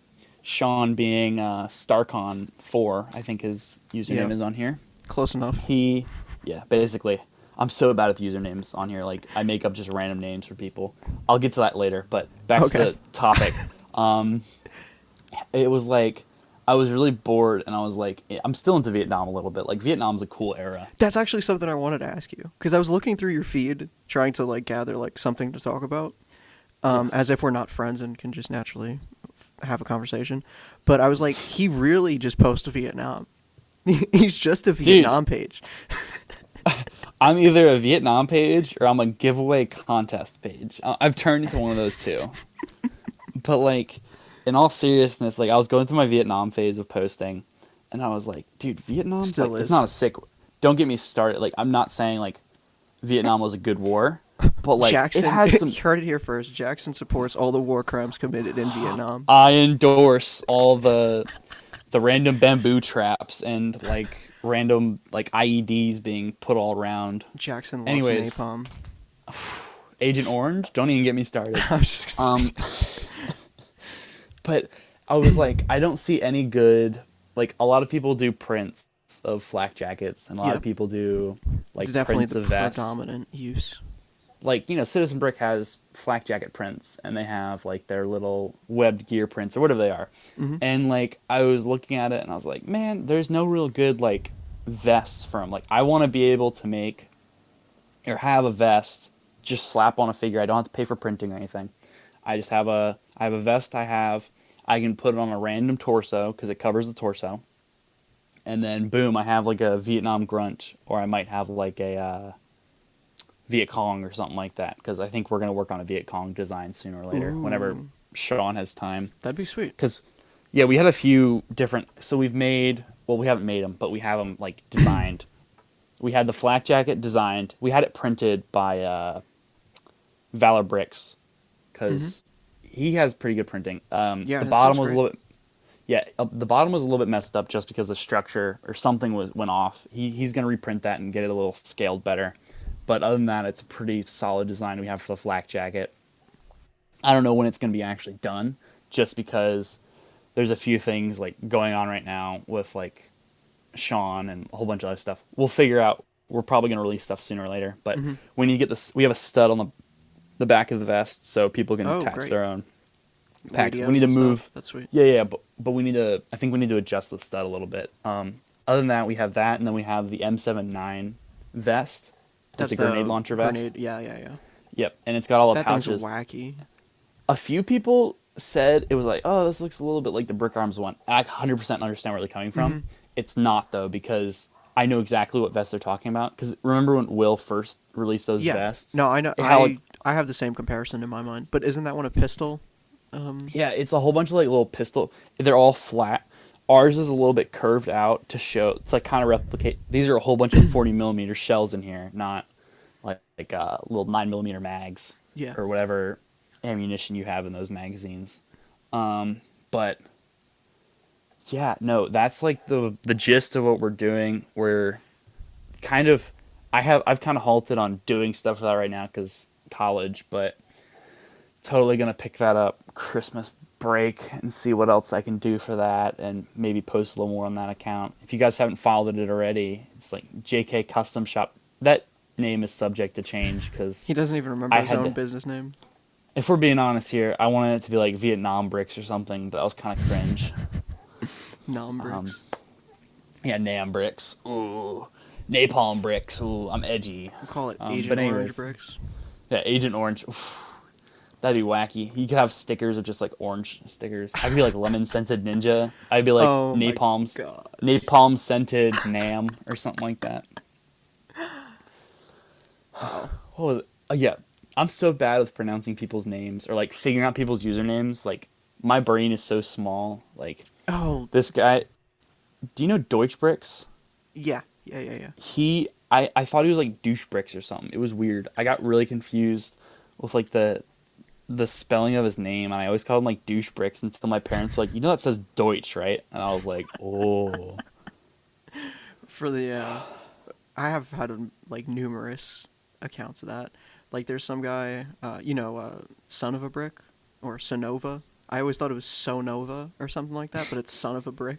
being Starcon4, I think his username is on here. Close enough. Basically, I'm so bad at the usernames on here. Like, I make up just random names for people. I'll get to that later, but back to the topic. It was like, I was really bored, and I was like, I'm still into Vietnam a little bit. Like, Vietnam's a cool era. That's actually something I wanted to ask you, because I was looking through your feed, trying to like gather like something to talk about, as if we're not friends and can just naturally have a conversation. But I was like, he really just posts Vietnam. He's just a Vietnam page. I'm either a Vietnam page or I'm a giveaway contest page. I've turned into one of those two. But like, in all seriousness, like I was going through my Vietnam phase of posting, and I was like, dude, Vietnam's Still like, is. it's not a sick. Don't get me started. Like, I'm not saying like Vietnam was a good war, but like Jackson, it had some. you heard it here first. Jackson supports all the war crimes committed in Vietnam. I endorse all the random bamboo traps and like random like IEDs being put all around. Jackson loves Anyways, napalm. Agent Orange, don't even get me started. I was just gonna say. But I was like, I don't see any good. Like, a lot of people do prints of flak jackets, and a lot of people do like it's definitely prints the of vests. predominant use. Like, Citizen Brick has flak jacket prints, and they have like their little webbed gear prints or whatever they are. Mm-hmm. And like, I was looking at it, and I was like, man, there's no real good like vests for them. Like, I want to be able to make or have a vest, just slap on a figure. I don't have to pay for printing or anything. I have a vest. I can put it on a random torso because it covers the torso. And then, boom, I have like a Vietnam grunt, or I might have like a Viet Cong or something like that, because I think we're going to work on a Viet Cong design sooner or later, whenever Sean has time. That'd be sweet. Because, yeah, we had a few different... So we haven't made them, but we have them like designed. We had the flak jacket designed. We had it printed by Valor Bricks, because he has pretty good printing. The bottom was a little bit... Yeah, the bottom was a little bit messed up just because the structure or something went off. He's going to reprint that and get it a little scaled better. But other than that, it's a pretty solid design we have for the flak jacket. I don't know when it's going to be actually done, just because there's a few things like going on right now with like Sean and a whole bunch of other stuff. We'll figure out. We're probably going to release stuff sooner or later. But we need to get this. We have a stud on the back of the vest so people can attach their own. Pecs. We radios need to and move. stuff. That's sweet. Yeah, but we need to. I think we need to adjust the stud a little bit. Other than that, we have that, and then we have the M79 vest, like That's the grenade the launcher vest. grenade. Yeah, yeah, yeah. Yep, and it's got all the That thing's pouches. wacky. A few people said it was like, oh, this looks a little bit like the Brickarms one. I 100% understand where they're coming from. It's not though, because I know exactly what vest they're talking about. Because remember when Will first released those Yeah. vests? No, I know. How like, I have the same comparison in my mind. But isn't that one a pistol? yeah, it's a whole bunch of like little pistol. They're all flat. Ours is a little bit curved out to show. It's like kind of replicate. These are a whole bunch of 40mm shells in here, not like little 9mm mags. Yeah. Or whatever ammunition you have in those magazines. But yeah, no, that's like the gist of what we're doing. We're kind of I've kind of halted on doing stuff for that right now because college, but totally gonna pick that up Christmas break and see what else I can do for that, and maybe post a little more on that account. If you guys haven't followed it already, it's like JK Custom Shop. That name is subject to change because He doesn't even remember his own business name. if we're being honest here, I wanted it to be like Vietnam Bricks or something, but that was kind of cringe. Nom bricks. Yeah, Nam Bricks. Ooh. Napalm Bricks. Ooh, I'm edgy. We'll call it but Agent anyways. Orange bricks. Yeah, Agent Orange. Oof. That'd be wacky. You could have stickers of just like orange stickers. I could be like lemon scented ninja. I'd be like Oh my napalm scented Nam or something like that. Wow. What was it? Yeah, I'm so bad with pronouncing people's names or like figuring out people's usernames. Like my brain is so small. Like Oh, this guy. Do you know Deutsch Bricks? yeah. Yeah. I thought he was like douche bricks or something. It was weird. I got really confused with like the spelling of his name, and I always called him like douche bricks until my parents were like, you know that says Deutsch, right? And I was like, oh. For the, I have had like numerous accounts of that. Like there's some guy, Son of a Brick or Sonova. I always thought it was Sonova or something like that, but it's Son of a Brick.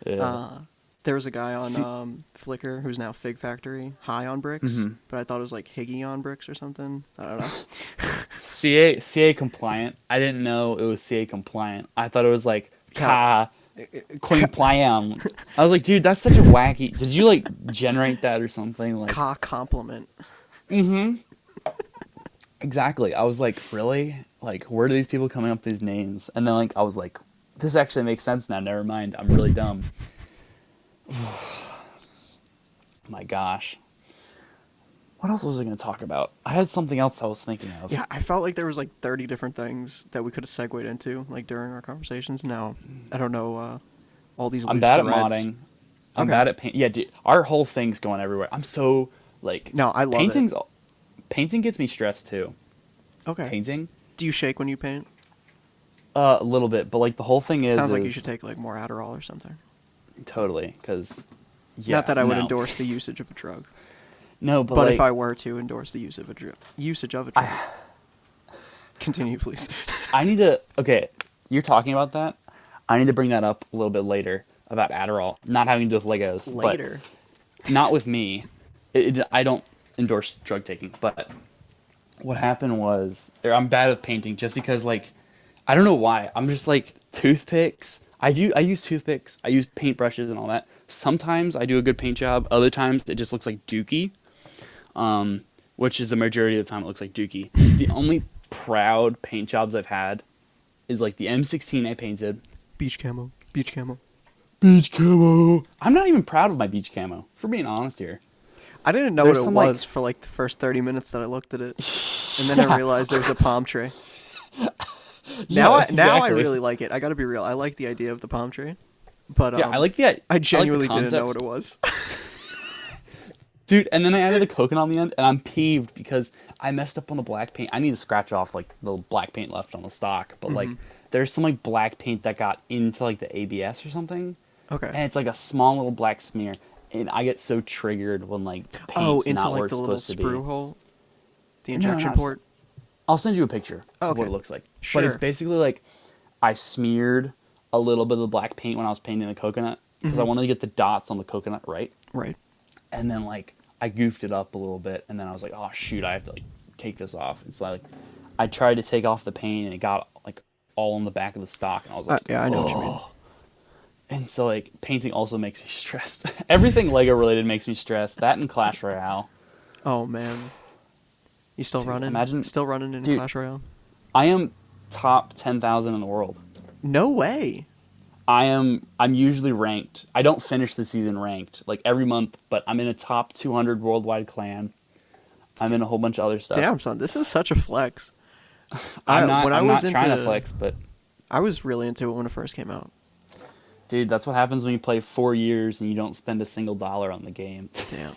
Yeah. There was a guy on Flickr who's now Fig Factory, High on Bricks, but I thought it was like Higgy on Bricks or something. I don't know. CA compliant. I didn't know it was CA compliant. I thought it was like compliant. I was like, dude, that's such a wacky. Did you like generate that or something? Like Ka compliment. Exactly. I was like, really? Like, where are these people coming up with these names? And then like I was like, this actually makes sense now. Never mind. I'm really dumb. My gosh. What else was I going to talk about? I had something else I was thinking of. Yeah, I felt like there was like 30 different things that we could have segued into like during our conversations. Now, I don't know all these I'm loose bad threads. at modding. I'm bad at paint. Yeah, dude, our whole thing's going everywhere. I'm so like No, I love it. Painting gets me stressed too. Okay. Painting? Do you shake when you paint? A little bit, but like the whole thing is Sounds like you should take like more Adderall or something. Totally, because yeah. Not that I would endorse the usage of a drug. No, but But like, if I were to endorse the usage of a drug, continue, please. I need to. Okay, you're talking about that. I need to bring that up a little bit later about Adderall not having to do with Legos. Later. But not with me. I don't endorse drug taking. But what happened was, I'm bad at painting just because like, I don't know why. I'm just like toothpicks. I use toothpicks. I use paintbrushes and all that. Sometimes I do a good paint job. Other times it just looks like dookie. Which is the majority of the time it looks like dookie. The only proud paint jobs I've had is like the M16 I painted. Beach camo. Beach camo. Beach camo. I'm not even proud of my beach camo, for being honest here. I didn't know There's what it was for like the first 30 minutes that I looked at it. And then I realized there was a palm tree. Now I really like it. I gotta be real. I like the idea of the palm tree. But yeah, I like the I genuinely I like the didn't know concept. what it was. Dude, and then I added a coconut on the end, and I'm peeved because I messed up on the black paint. I need to scratch off like the black paint left on the stock, but like there's some like black paint that got into like the ABS or something. Okay. And it's like a small little black smear, and I get so triggered when like paint's into not like where the it's little supposed to sprue be. hole? The No, injection not- port? I'll send you a picture of what Okay. it looks like. Sure. But it's basically like I smeared a little bit of the black paint when I was painting the coconut because I wanted to get the dots on the coconut right. Right. And then like I goofed it up a little bit, and then I was like, oh shoot, I have to like take this off. And so I tried to take off the paint, and it got like all on the back of the stock, and I was like, Yeah, I know what you mean. And so like painting also makes me stressed. Everything Lego related makes me stressed. That and Clash Royale. Oh man, you still Dude, running? imagine, Still running in dude, Clash Royale? I am top 10,000 in the world. No way. I'm usually ranked. I don't finish the season ranked like every month, but I'm in a top 200 worldwide clan. I'm in a whole bunch of other stuff. Damn, son, this is such a flex. I'm not trying to into, flex, but I was really into it when it first came out. dude, that's what happens when you play 4 years and you don't spend a single dollar on the game. Damn.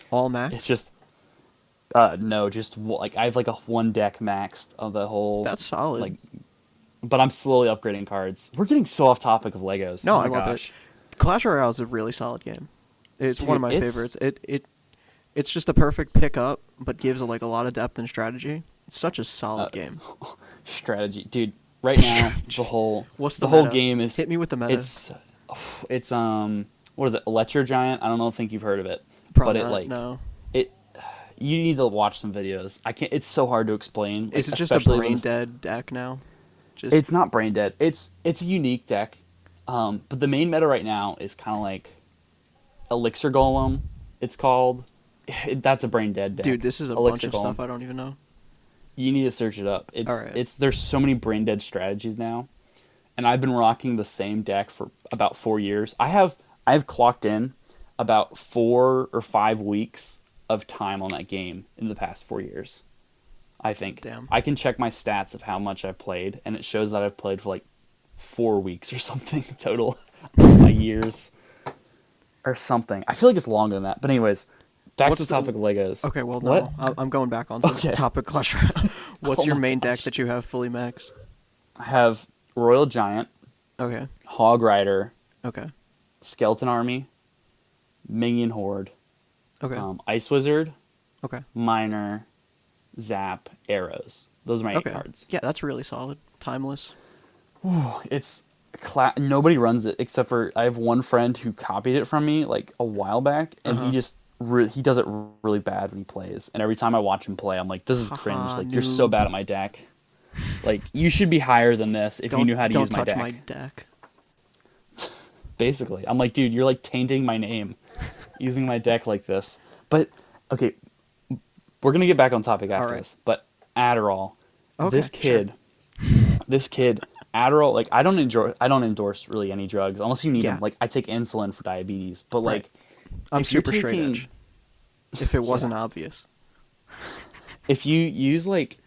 All max? It's just no, just like I have like a one deck maxed of the whole. That's solid. Like, but I'm slowly upgrading cards. We're getting so off topic of Legos. No, Oh I my love gosh. it. Clash Royale is a really solid game. It's one of my Dude, favorites. It's just a perfect pickup, but gives like a lot of depth and strategy. It's such a solid game. Strategy, dude. Right now, What's the the whole meta? game is. Hit me with the meta. It's what is it? Electro Giant. I don't think you've heard of it, Probably but it not, like no. it. You need to watch some videos. I can't. It's so hard to explain. Like, Is it just a especially when brain dead deck now? Just It's not brain dead. It's a unique deck, but the main meta right now is kind of like Elixir Golem. It's called. That's a brain dead deck. dude, this is a Elixir bunch of Golem. stuff I don't even know. You need to search it up. Alright. There's so many brain dead strategies now, and I've been rocking the same deck for about 4 years. I've clocked in about 4 or 5 weeks of time on that game in the past 4 years. I think. Damn. I can check my stats of how much I've played, and it shows that I've played for like 4 weeks or something total of my years. Or something. I feel like it's longer than that. But anyways, back to the topic of Legos. Okay, well, no. What? I'm going back on to the topic Clash Royale. What's Oh your my main deck gosh. that you have fully maxed? I have Royal Giant, Okay. Hog Rider, Okay. Skeleton Army, Minion Horde, Okay. Ice Wizard, Okay. Miner, Zap, Arrows. Those are my 8 Okay. cards. Yeah, that's really solid. Timeless. It's nobody runs it except for I have one friend who copied it from me like a while back, and he just he does it really bad when he plays. And every time I watch him play, I'm like, this is cringe. Like, you're so noob. bad at my deck. Like, you should be higher than this if you knew how to use my Don't deck. touch my deck. Basically, I'm like, dude, you're like tainting my name using my deck like this. But okay, we're gonna get back on topic after Alright. this. But Adderall, Okay, this kid, Adderall. Like, I don't endorse really any drugs unless you need Yeah. them. Like, I take insulin for diabetes, but Right. like, I'm if you're super straight taking- edge. If it wasn't obvious. if you use like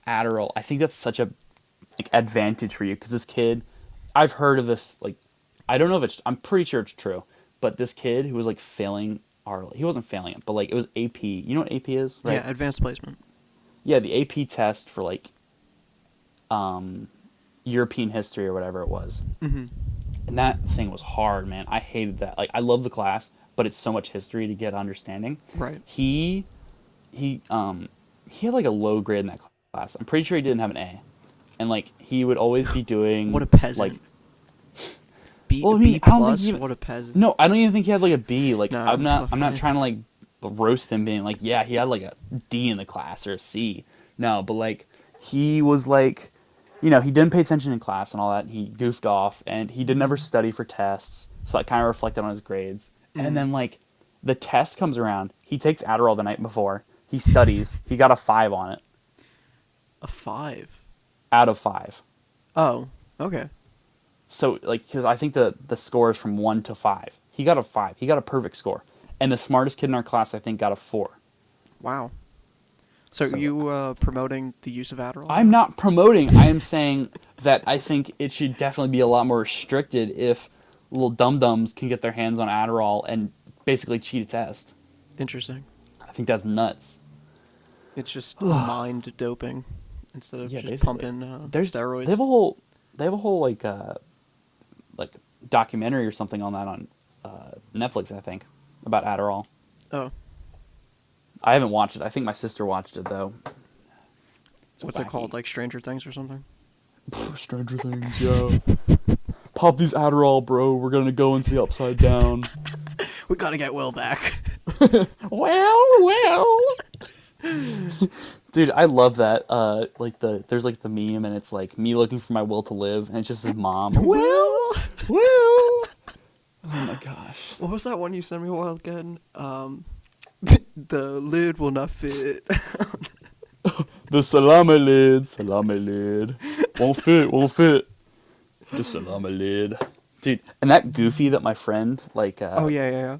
Adderall, I think that's such a like advantage for you because this kid, I've heard of this. Like, I don't know if it's. I'm pretty sure it's true. But this kid who was like failing he wasn't failing it, but like it was AP. You know what AP is, right? Yeah, advanced placement. Yeah, the AP test for like European history or whatever it was. Mm-hmm. And that thing was hard, man. I hated that. Like, I love the class, but it's so much history to get understanding. Right. He had like a low grade in that class. I'm pretty sure he didn't have an A. And like he would always be doing What a peasant. like B, Well, I B mean, I don't think plus. he- What a peasant. no, I don't even think he had like a B. Like No, I'm not okay. trying to like roast him being like, yeah, he had like a D in the class or a C. No, but like he was like, you know, he didn't pay attention in class and all that. He goofed off and he didn't ever study for tests. So that kind of reflected on his grades. And then like the test comes around, he takes Adderall the night before. He studies. He got a 5 on it A 5. out of 5. Oh, okay. So, like, because I think the score is from 1 to 5. He got a 5. He got a perfect score. And the smartest kid in our class, I think, got a 4. Wow. So So- you promoting the use of Adderall? I'm not promoting. I am saying that I think it should definitely be a lot more restricted if little dum-dums can get their hands on Adderall and basically cheat a test. Interesting. I think that's nuts. It's just mind doping instead of Yeah, just basically. pumping There's steroids. They have a whole like documentary or something on that on Netflix, I think, about Adderall. Oh, I haven't watched it. I think my sister watched it though. It's what's it wacky. called? Like Stranger Things or something? Stranger Things, yo. Pop these Adderall, bro. We're gonna go into the upside down. We gotta get Will back. Well. Dude, I love that. There's like the meme, and it's like me looking for my will to live, and it's just his mom. Will. Will. Oh my gosh. What was that one you sent me a while again? The lid will not fit. The salami lid. Won't fit. The salami lid. Dude, and that Goofy that my friend, Oh, yeah.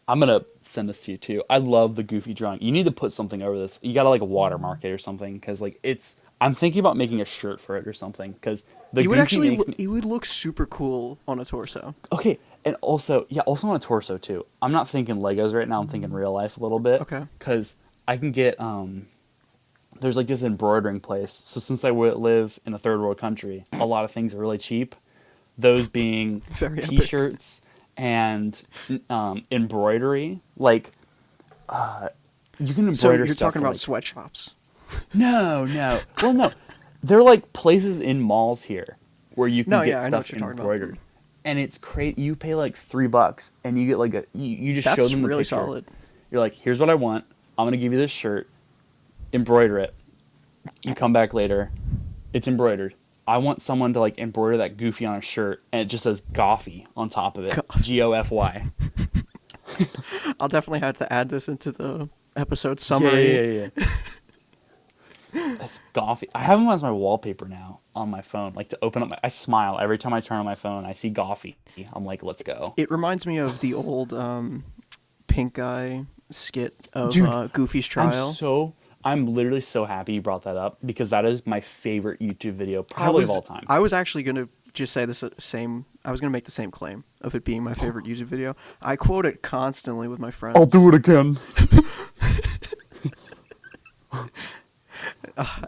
I'm gonna send this to you too. I love the Goofy drawing. You need to put something over this. You gotta like watermark it or something, because like I'm thinking about making a shirt for it or something, because the He would Goofy actually, makes me... he would look super cool on a torso. Okay, and also on a torso too. I'm not thinking Legos right now. I'm thinking real life a little bit. Okay. Because I can get there's like this embroidering place. So since I live in a third world country, a lot of things are really cheap. Those being Very epic. T-shirts and embroidery. Like you can embroider So you're stuff talking for, about like... sweatshops. No. Well, no. They're like places in malls here where you can No, get yeah, I know what stuff you're talking embroidered. about. And it's crazy. You pay like $3 and you get like you just That's show them the really picture. solid. You're like, here's what I want. I'm going to give you this shirt. Embroider it. You come back later. It's embroidered. I want someone to like embroider that Goofy on a shirt, and it just says Goffy on top of it. Gofy. I'll definitely have to add this into the episode summary. Yeah. That's Goffy. I have him as my wallpaper now on my phone. Like to open up I smile every time I turn on my phone. I see Goffy. I'm like, let's go. It reminds me of the old pink guy skit of Dude, Goofy's Trial. I'm literally so happy you brought that up, because that is my favorite YouTube video probably of all time. I was actually going to just say I was going to make the same claim of it being my favorite YouTube video. I quote it constantly with my friends. I'll do it again.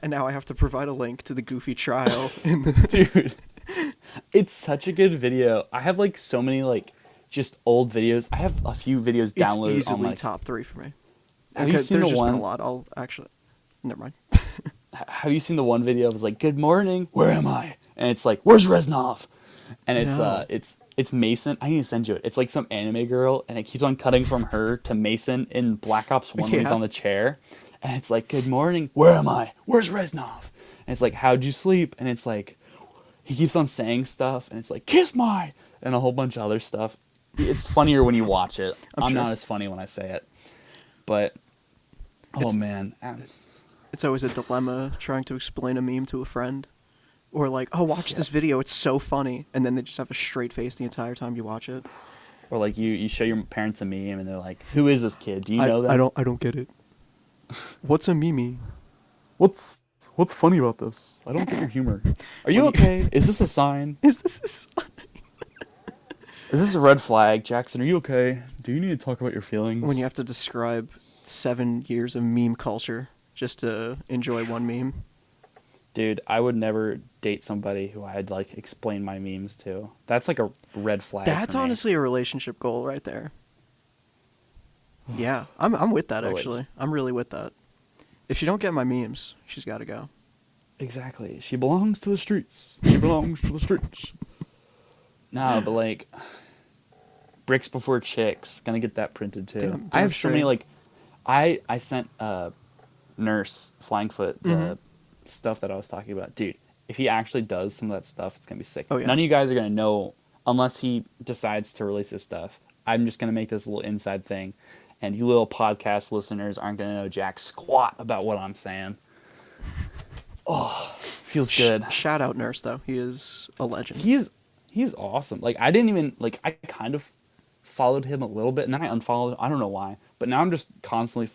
And now I have to provide a link to the Goofy Trial. Dude, it's such a good video. I have like so many like just old videos. I have a few videos downloaded It's easily on like... top 3 for me. Have you seen There's the just one? been a lot. I'll actually... Never mind. Have you seen the one video? It was like, "Good morning, where am I?" And it's like, "Where's Reznov?" And No. it's Mason. I need to send you it. It's like some anime girl, and it keeps on cutting from her to Mason in Black Ops 1 when he's Yeah. on the chair. And it's like, "Good morning, where am I? Where's Reznov?" And it's like, "How'd you sleep?" And it's like, he keeps on saying stuff, and it's like, "Kiss my," and a whole bunch of other stuff. It's funnier when you watch it. I'm sure. not as funny when I say it. But, oh man. It's always a dilemma trying to explain a meme to a friend. Or like, oh, watch this video, it's so funny. And then they just have a straight face the entire time you watch it. Or like you show your parents a meme, and they're like, "Who is this kid? Do you know that?" I don't get it. What's a meme? What's funny about this? I don't get your humor. Are you okay? Is this a sign? Is this Is this a red flag? Jackson, are you okay? Do you need to talk about your feelings? when you have to describe 7 years of meme culture just to enjoy one meme? Dude, I would never date somebody who I'd like explain my memes to. That's like a red flag. That's for me. honestly a relationship goal right there. Yeah, I'm with that actually. I'm really with that. If she don't get my memes, she's got to go. Exactly. She belongs to the streets. She belongs to the streets. No, but like, bricks before chicks. Gonna get that printed too. Damn I have so many straight. like, I sent Nurse Flying Foot the stuff that I was talking about. Dude, if he actually does some of that stuff, it's gonna be sick. Oh, yeah. None of you guys are gonna know unless he decides to release his stuff. I'm just gonna make this little inside thing, and you little podcast listeners aren't gonna know jack squat about what I'm saying. Oh, feels good. Shout out Nurse though. He is a legend. He's awesome. Like, I didn't even, like, I kind of followed him a little bit, and then I unfollowed him. I don't know why. But now I'm just constantly,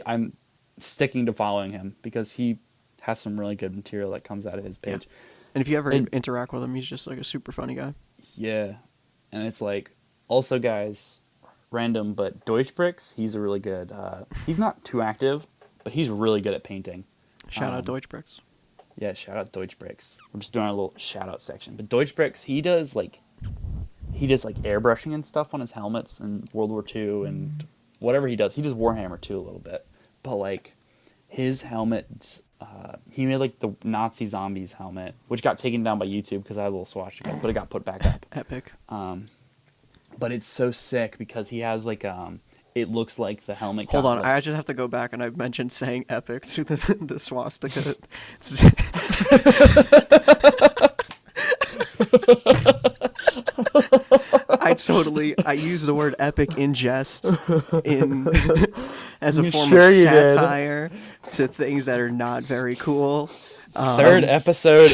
I'm sticking to following him, because he has some really good material that comes out of his page. Yeah. And if you ever And- interact with him, he's just like a super funny guy. Yeah. And it's like, also guys, random, but Deutsch Bricks, he's a really good, he's not too active, but he's really good at painting. Shout out Deutsch Bricks. Yeah, shout out Deutsch Bricks. We're just doing our little shout out section. But Deutsch Bricks, he does like airbrushing and stuff on his helmets in World War II and whatever he does. He does Warhammer too a little bit. But like his helmet, he made like the Nazi zombies helmet, which got taken down by YouTube because I had a little swastika, but it got put back up. Epic. But it's so sick because he has like it looks like the helmet. Hold got, on, like, I just have to go back, and I mentioned saying epic to the swastika. I use the word epic in jest in as a You form sure of you did? satire to things that are not very cool. Third episode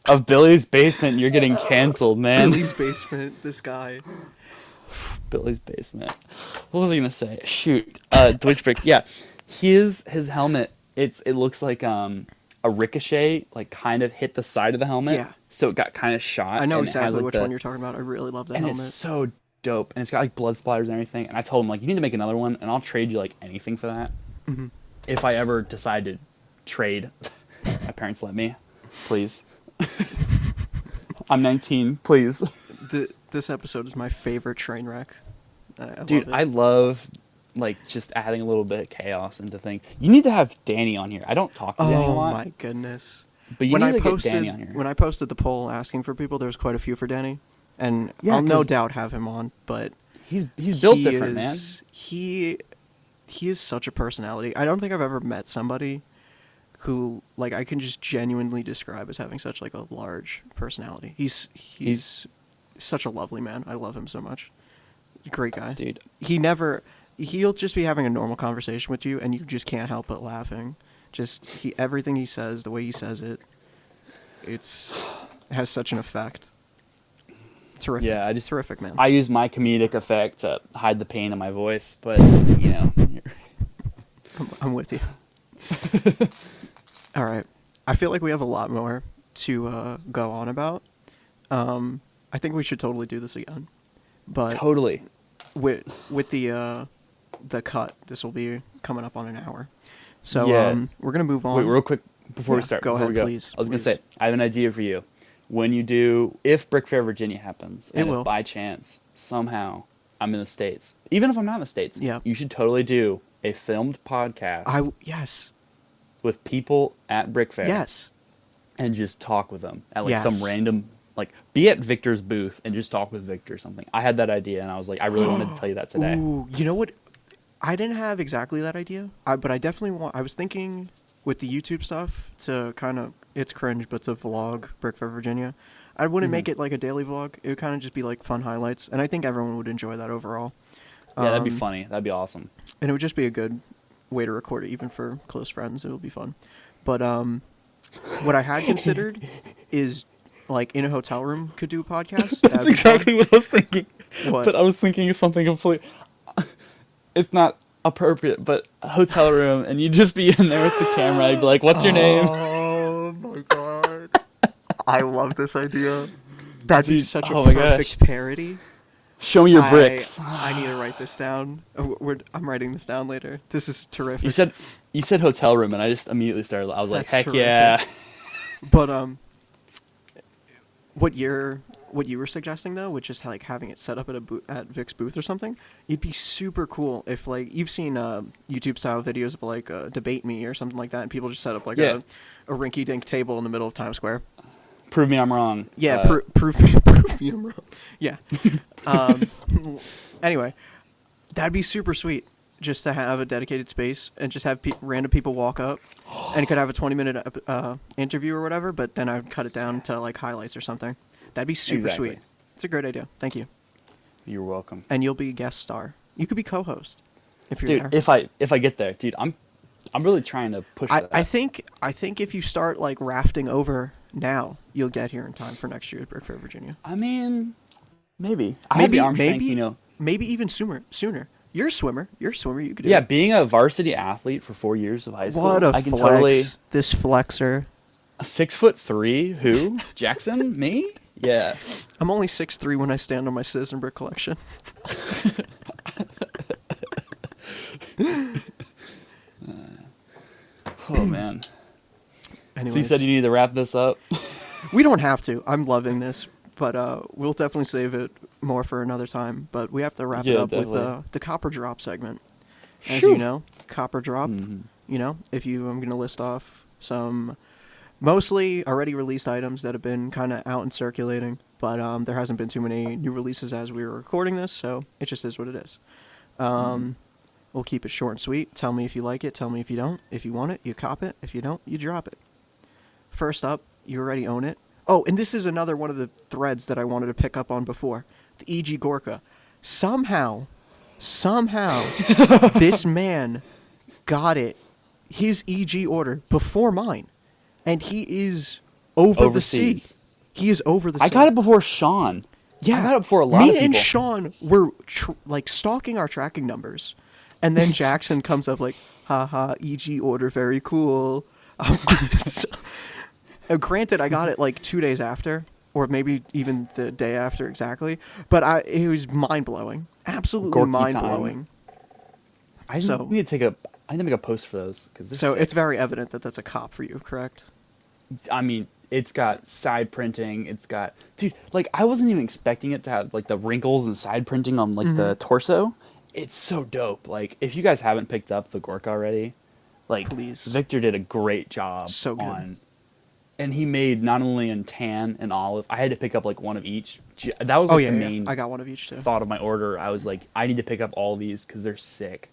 of Billy's Basement. You're getting canceled, man. Billy's Basement, this guy. Billy's Basement. What was I gonna say? Shoot. Twitch Bricks. Yeah, his helmet. It looks like a ricochet, like kind of hit the side of the helmet. Yeah. So it got kind of shot. I know and it has, exactly like, which one you're talking about. I really love that and helmet. it's so dope, and it's got like blood splatters and everything. And I told him, like, you need to make another one, and I'll trade you like anything for that. Mm-hmm. If I ever decide to trade, my parents let me, please. I'm 19, please. This episode is my favorite train wreck. Dude, I love like just adding a little bit of chaos into things. You need to have Danny on here. I don't talk to Danny a Oh lot, my goodness! but you need to get Danny on here. When I posted the poll asking for people, there was quite a few for Danny, and Yeah, I'll no 'cause doubt have him on. But He's built different, man. He is such a personality. I don't think I've ever met somebody who like I can just genuinely describe as having such like a large personality. He's such a lovely man. I love him so much. Great guy. Dude. He'll just be having a normal conversation with you, and you just can't help but laughing. Just everything he says, the way he says it, it has such an effect. Terrific. Yeah, terrific, man. I use my comedic effect to hide the pain in my voice, but you know. I'm with you. All right. I feel like we have a lot more to go on about. I think we should totally do this again. But Totally. with the cut, this will be coming up on an hour. So Yeah. we're gonna move on. Wait, real quick before we Yeah, start. go before ahead, we go, please, I was gonna please. say I have an idea for you. When you do, if Brick Fair Virginia happens, It and will. if by chance somehow I'm in the States, even if I'm not in the States, Yeah. you should totally do a filmed podcast Yes. with people at Brick Fair. Yes. And just talk with them at like Yes. some random, like, be at Victor's booth and just talk with Victor or something. I had that idea and I was like, I really wanted to tell you that today. Ooh, you know what? I didn't have exactly that idea, but I definitely I was thinking with the YouTube stuff to kind of, it's cringe, but to vlog Brick Fair Virginia. I wouldn't make it like a daily vlog. It would kind of just be like fun highlights, and I think everyone would enjoy that overall. Yeah, that'd be funny. That'd be awesome. And it would just be a good way to record it, even for close friends. It would be fun. But what I had considered is like in a hotel room could do a podcast. That's exactly what I was thinking. What? But I was thinking of something completely. It's not appropriate, but a hotel room, and you'd just be in there with the camera. You'd be like, "What's your name?" Oh my god! I love this idea. That'd be Dude, such a oh my perfect gosh. parody. Show me your bricks. I need to write this down. I'm writing this down later. This is terrific. You said hotel room, and I just immediately started. I was like, That's "Heck terrific. yeah!" But what you were suggesting though, which is like having it set up at Vic's booth or something, it'd be super cool if like you've seen YouTube style videos of like Debate Me or something like that, and people just set up like a rinky dink table in the middle of Times Square. Prove me I'm wrong. Yeah, prove me I'm wrong. Yeah. Anyway, that'd be super sweet. Just to have a dedicated space and just have random people walk up, and you could have a 20-minute interview or whatever. But then I would cut it down to like highlights or something. That'd be super sweet. It's a great idea. Thank you. You're welcome. And you'll be guest star. You could be co-host if you're Dude, there. if I get there, dude, I'm really trying to push that. I think if you start like rafting over now, you'll get here in time for next year at Brick Fair, Virginia. I mean, maybe. I have the arm strength, you know. Maybe even sooner. You're a swimmer. You could do Yeah, it. being a varsity athlete for 4 years of high school, What a I can flex. totally. This flexer. A 6'3"? Who? Jackson? Me? Yeah. I'm only 6'3" when I stand on my Citizen Brick collection. Oh man. Anyways, So you said you need to wrap this up? we don't have to. I'm loving this, but we'll definitely save it more for another time. But we have to wrap it Yeah, up with definitely. the copper drop segment. As Phew. you know, copper drop. Mhm. You know, I'm going to list off some mostly already released items that have been kind of out and circulating, but there hasn't been too many new releases as we were recording this, so it just is what it is. We'll keep it short and sweet. Tell me if you like it. Tell me if you don't. If you want it, you cop it. If you don't, you drop it. First up, you already own it. Oh, and this is another one of the threads that I wanted to pick up on before. The EG Gorka. Somehow, this man got it, his EG order, before mine. And he is over the sea. He is over the sea. I got it before Sean. Yeah. I got it before a lot of people. Me and Sean were stalking our tracking numbers. And then Jackson comes up like, haha, EG order, very cool. Granted, I got it like 2 days after, or maybe even the day after exactly. But it was mind-blowing. Absolutely Gorky mind-blowing. I need to make a post for those. It's very evident that that's a cop for you, correct? I mean, it's got side printing. It's got... Dude, like, I wasn't even expecting it to have, like, the wrinkles and side printing on, like, the torso. It's so dope. Like, if you guys haven't picked up the Gorka already, like, please. Victor did a great job so good. And he made not only in tan and olive. I had to pick up, like, one of each. That was, like, the main I got one of each, too. thought of my order. I was like, I need to pick up all these because they're sick.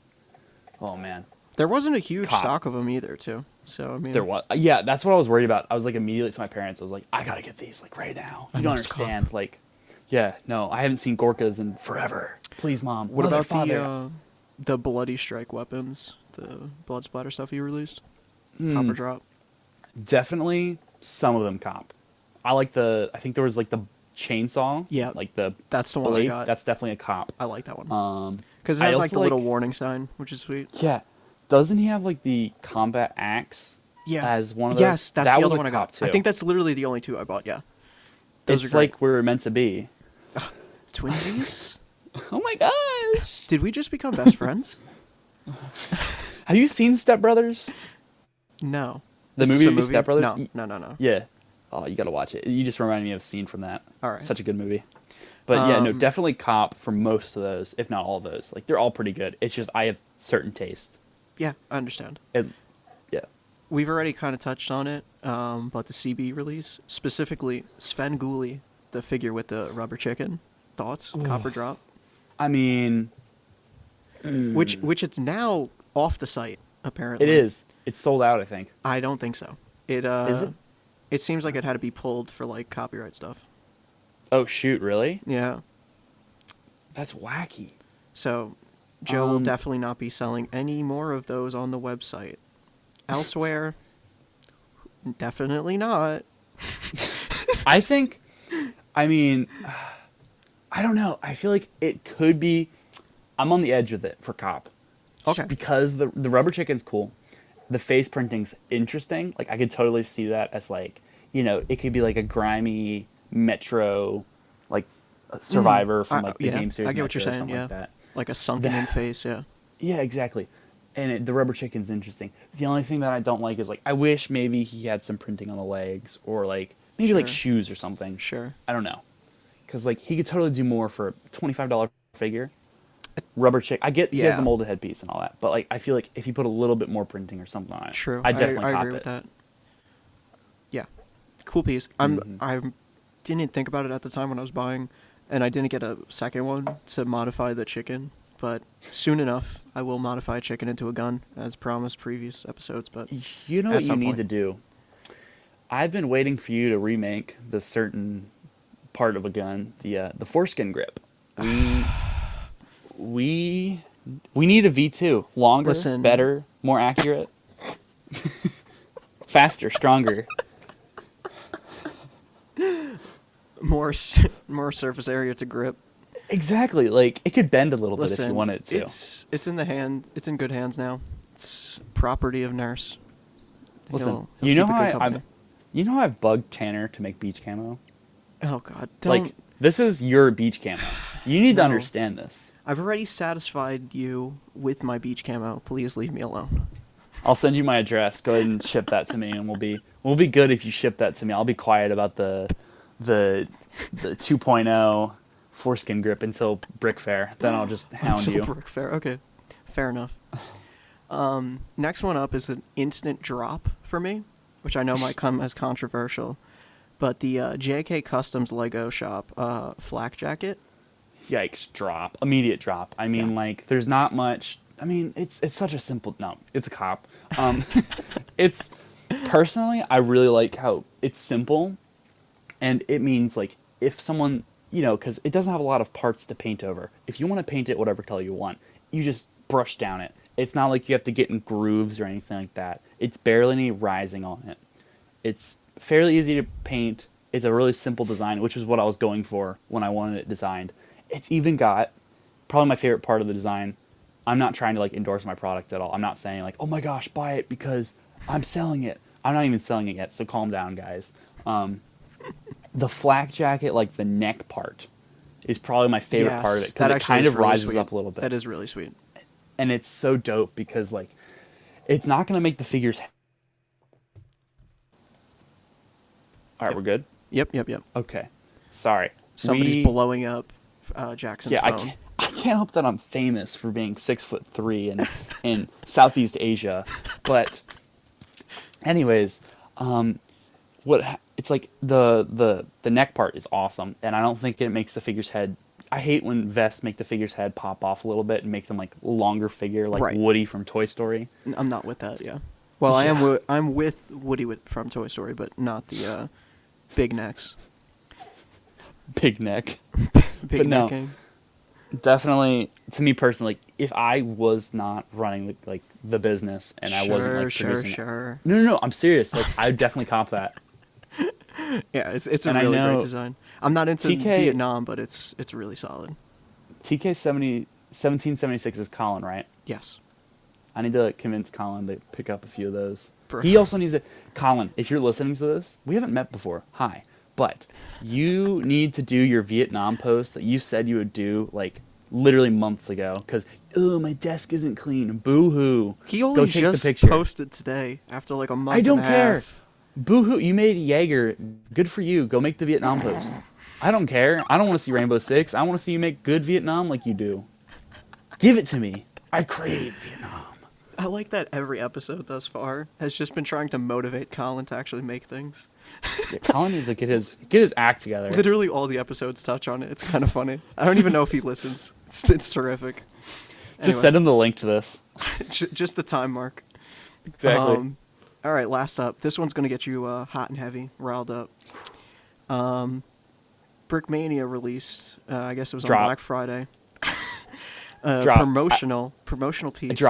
Oh, man. There wasn't a huge stock of them either, too. So, I mean... There was. Yeah, that's what I was worried about. I was, like, immediately to my parents. I was like, I gotta get these, like, right now. You don't understand. Cop. Like, yeah, no, I haven't seen Gorkas in forever. Please, Mom. What about the Bloody Strike weapons? The blood splatter stuff you released? Copper drop? Definitely some of them cop. I think there was, like, the chainsaw. Yeah. Like, that's the blade. one I got. That's definitely a cop. I like that one. Because it has, like, the little warning sign, which is sweet. Yeah. Doesn't he have, like, the combat axe as one of those? Yes, that's the other one I got. Too. I think that's literally the only two I bought, yeah. Those it's like we're meant to be. Twinsies? Oh my gosh! Did we just become best friends? Have you seen Step Brothers? No. The movie Step Brothers? No. Yeah. Oh, you gotta watch it. You just reminded me of a scene from that. All right. Such a good movie. But yeah, no, definitely cop for most of those, if not all of those. Like, they're all pretty good. It's just I have certain taste. Yeah, I understand. Yeah. We've already kind of touched on it, but the CB release, specifically Sven Gulli, the figure with the rubber chicken. Thoughts? Copper drop? I mean... Which it's now off the site, apparently. It is. It's sold out, I think. I don't think so. Is it? It seems like it had to be pulled for, like, copyright stuff. Oh, shoot, really? Yeah. That's wacky. So, Joe will definitely not be selling any more of those on the website. Elsewhere, definitely not. I don't know. I feel like it could be... I'm on the edge with it for cop. Okay. Because the rubber chicken's cool. The face printing's interesting. Like, I could totally see that as, like, you know, it could be like a grimy Metro, like, a Survivor from, like, the game series. I get what Metro you're saying, yeah. like that. Like a sunken-in face, yeah. Yeah, exactly. And the rubber chicken's interesting. The only thing that I don't like is, like, I wish maybe he had some printing on the legs or, like, maybe, like, shoes or something. Sure. I don't know. Because, like, he could totally do more for a $25 figure. Rubber chick. I get he has the molded headpiece and all that, but, like, I feel like if you put a little bit more printing or something on it, true. I'd definitely I cop agree it. with that. Yeah, cool piece. I didn't think about it at the time when I was buying, and I didn't get a second one to modify the chicken. But soon enough, I will modify a chicken into a gun, as promised previous episodes. But you know what you need to do? I've been waiting for you to remake the certain part of a gun, the foreskin grip. We need a V2. Longer, better, more accurate, faster, stronger. More surface area to grip. Exactly. Like, it could bend a little bit if you want it to. It's in the hand. It's in good hands now. It's property of Nurse. Listen, you know how I've bugged Tanner to make beach camo? Oh, God. Like, this is your beach camo. You need to understand this. I've already satisfied you with my beach camo. Please leave me alone. I'll send you my address. Go ahead and ship that to me, and we'll be good if you ship that to me. I'll be quiet about the 2.0 foreskin grip until Brick Fair. Then I'll just hound you. Brick Fair. Okay, fair enough. Next one up is an instant drop for me, which I know might come as controversial, but the JK Customs Lego Shop flak jacket. Yikes! Immediate drop. I mean, Yeah. like, there's not much. I mean, it's such a simple. No, it's a cop. It's personally, I really like how it's simple, and it means like if someone, because it doesn't have a lot of parts to paint over. If you want to paint it whatever color you want, you just brush down it. It's not like you have to get in grooves or anything like that. It's barely any rising on it. It's fairly easy to paint. It's a really simple design, which is what I was going for when I wanted it designed. It's even got probably my favorite part of the design. I'm not trying to like endorse my product at all. I'm not saying like, oh my gosh, buy it because I'm selling it. I'm not even selling it yet, so calm down, guys. The flak jacket, like the neck part, is probably my favorite part of it because it kind of rises up a little bit. That is really sweet. And it's so dope because like it's not going to make the figures. All right, we're good? Yep. Okay. Sorry. Somebody's blowing up Jackson's phone. I can't help that I'm famous for being 6'3" in Southeast Asia. But anyways, it's like the neck part is awesome, and I don't think it makes the figure's head. I hate when vests make the figure's head pop off a little bit and make them like longer figure, like Right. Woody from Toy Story. I'm not with that. Yeah. Well, I'm with Woody from Toy Story, but not the big necks. Big neck. Big But no. necking. Definitely, to me personally, if I was not running the business and I wasn't like producing, Sure. no, I'm serious. Like I would definitely cop that. Yeah, it's a And I really great know design. I'm not into TK Vietnam, but it's really solid. TK 1776 is Colin, right? Yes. I need to convince Colin to pick up a few of those. Bro. He also needs to. Colin, if you're listening to this, we haven't met before. Hi, but you need to do your Vietnam post that you said you would do like literally months ago. Because my desk isn't clean. Boo hoo. He only just posted today after like a month. I don't and a care. half. Boo hoo. You made Jaeger. Good for you. Go make the Vietnam post. I don't care. I don't want to see Rainbow Six. I want to see you make good Vietnam like you do. Give it to me. I crave Vietnam. I like that every episode thus far has just been trying to motivate Colin to actually make things. Yeah, Colin needs to get his act together. Literally all the episodes touch on it. It's kind of funny. I don't even know if he listens. It's terrific. Just send him the link to this. Just the time mark. Exactly. All right, last up. This one's going to get you hot and heavy, riled up. Brickmania released, I guess it was on Black Friday, promotional piece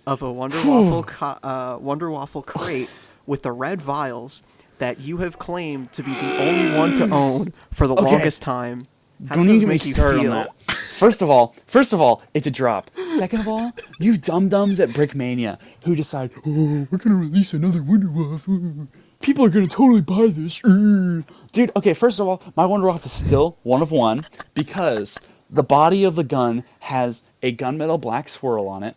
of a Wonder Waffle crate with the red vials that you have claimed to be the only one to own for the longest time. How does this make you feel? On that. First of all, it's a drop. Second of all, you dum-dums at Brickmania who decide, we're going to release another Wonder Waffle. People are going to totally buy this. Dude, okay, first of all, my Wonder Waffle is still one of one because the body of the gun has a gunmetal black swirl on it.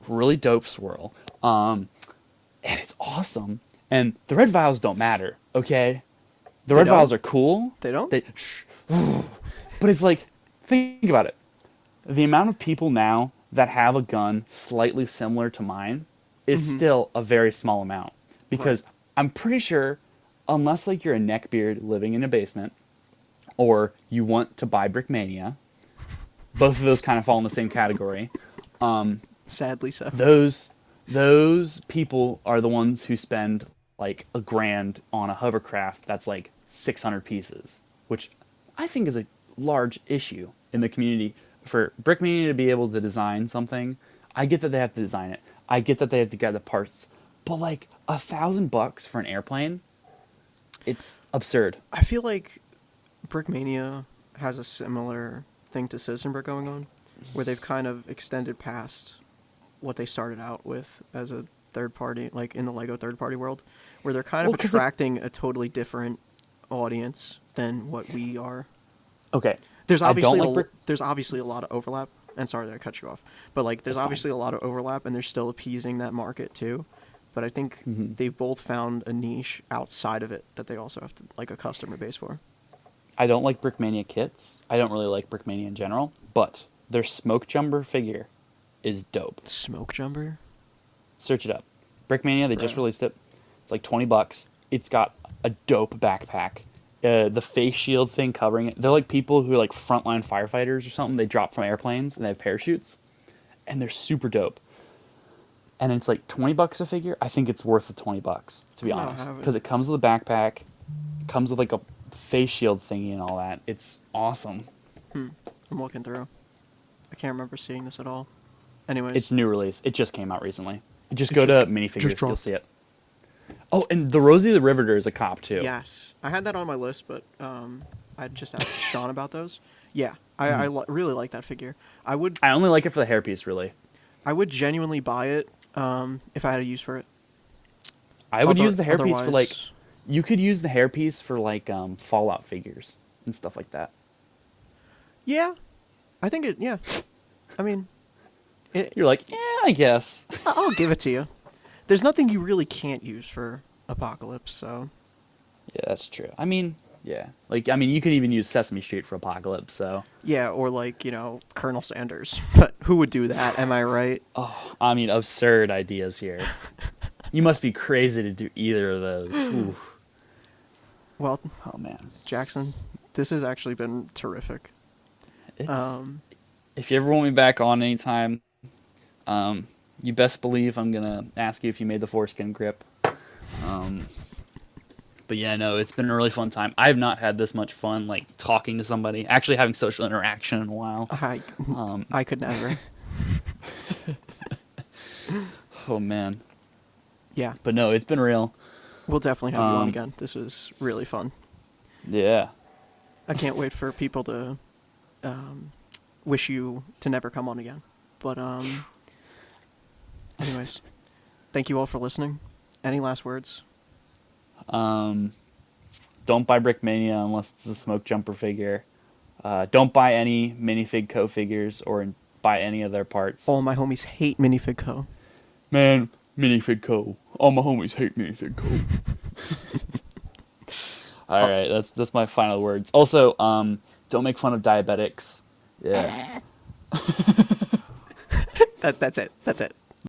Really dope swirl. And it's awesome. And the red vials don't matter, okay? The red vials are cool. They don't? But it's like, think about it. The amount of people now that have a gun slightly similar to mine is still a very small amount. Because I'm pretty sure, unless like you're a neckbeard living in a basement, or you want to buy Brickmania, both of those kind of fall in the same category. Sadly so. Those people are the ones who spend like $1,000 on a hovercraft that's like 600 pieces, which I think is a large issue in the community. For Brickmania to be able to design something, I get that they have to design it. I get that they have to get the parts, but like $1,000 for an airplane, it's absurd. I feel like Brickmania has a similar thing to Citizen Brick going on, where they've kind of extended past what they started out with as a third party, like in the Lego third party world, where they're kind of attracting a totally different audience than what we are. Okay. There's obviously a lot of overlap, and sorry that I cut you off, but like there's obviously a lot of overlap, and they're still appeasing that market too. But I think they've both found a niche outside of it that they also have to like a customer base for. I don't like Brickmania kits. I don't really like Brickmania in general, but their smoke jumper figure is dope. Smoke jumper? Search it up. Brickmania, they just released it. It's like $20. It's got a dope backpack. the face shield thing covering it. They're like people who are like frontline firefighters or something. They drop from airplanes and they have parachutes, and they're super dope. And it's like $20 a figure. I think it's worth the $20 to be I'm gonna honest, have it. because it comes with a backpack, comes with like a face shield thingy and all that. It's awesome. I'm looking through. I can't remember seeing this at all. Anyways, It's new release. It just came out recently. Just It go just- to minifigures. just You'll dropped. see it. Oh, and the Rosie the Riveter is a cop too. yes, I had that on my list, but I just asked Sean about those. Yeah, I really like that figure. I only like it for the hairpiece, really. I would genuinely buy it if I had a use for it. I would use the hairpiece for like. Otherwise- You could use the hairpiece for like Fallout figures and stuff like that. Yeah, I think it. Yeah, I mean, You're like, yeah, I guess. I'll give it to you. There's nothing you really can't use for Apocalypse, so Yeah, that's true. I mean, yeah. Like, I mean, you could even use Sesame Street for Apocalypse, so. yeah, or like Colonel Sanders. But who would do that? Am I right? Oh, I mean, absurd ideas here. You must be crazy to do either of those. Ooh. Well, Oh, man. Jackson, this has actually been terrific. It's, if you ever want me back on anytime, you best believe I'm going to ask you if you made the foreskin grip. But yeah, no, it's been a really fun time. I have not had this much fun, like, talking to somebody, actually having social interaction in a while. I could never. Oh, man. Yeah, But no, it's been real. we'll definitely have you on Um, again. This was really fun. Yeah. I can't wait for people to wish you to never come on again. But anyways, thank you all for listening. Any last words? Don't buy Brickmania unless it's a smoke jumper figure. Don't buy any minifig co figures or buy any of their parts. All my homies hate Minifig Co. Man, minifig co. All my homies hate minifig co. All right, that's my final words. Also, don't make fun of diabetics. Yeah. That's it. That's it.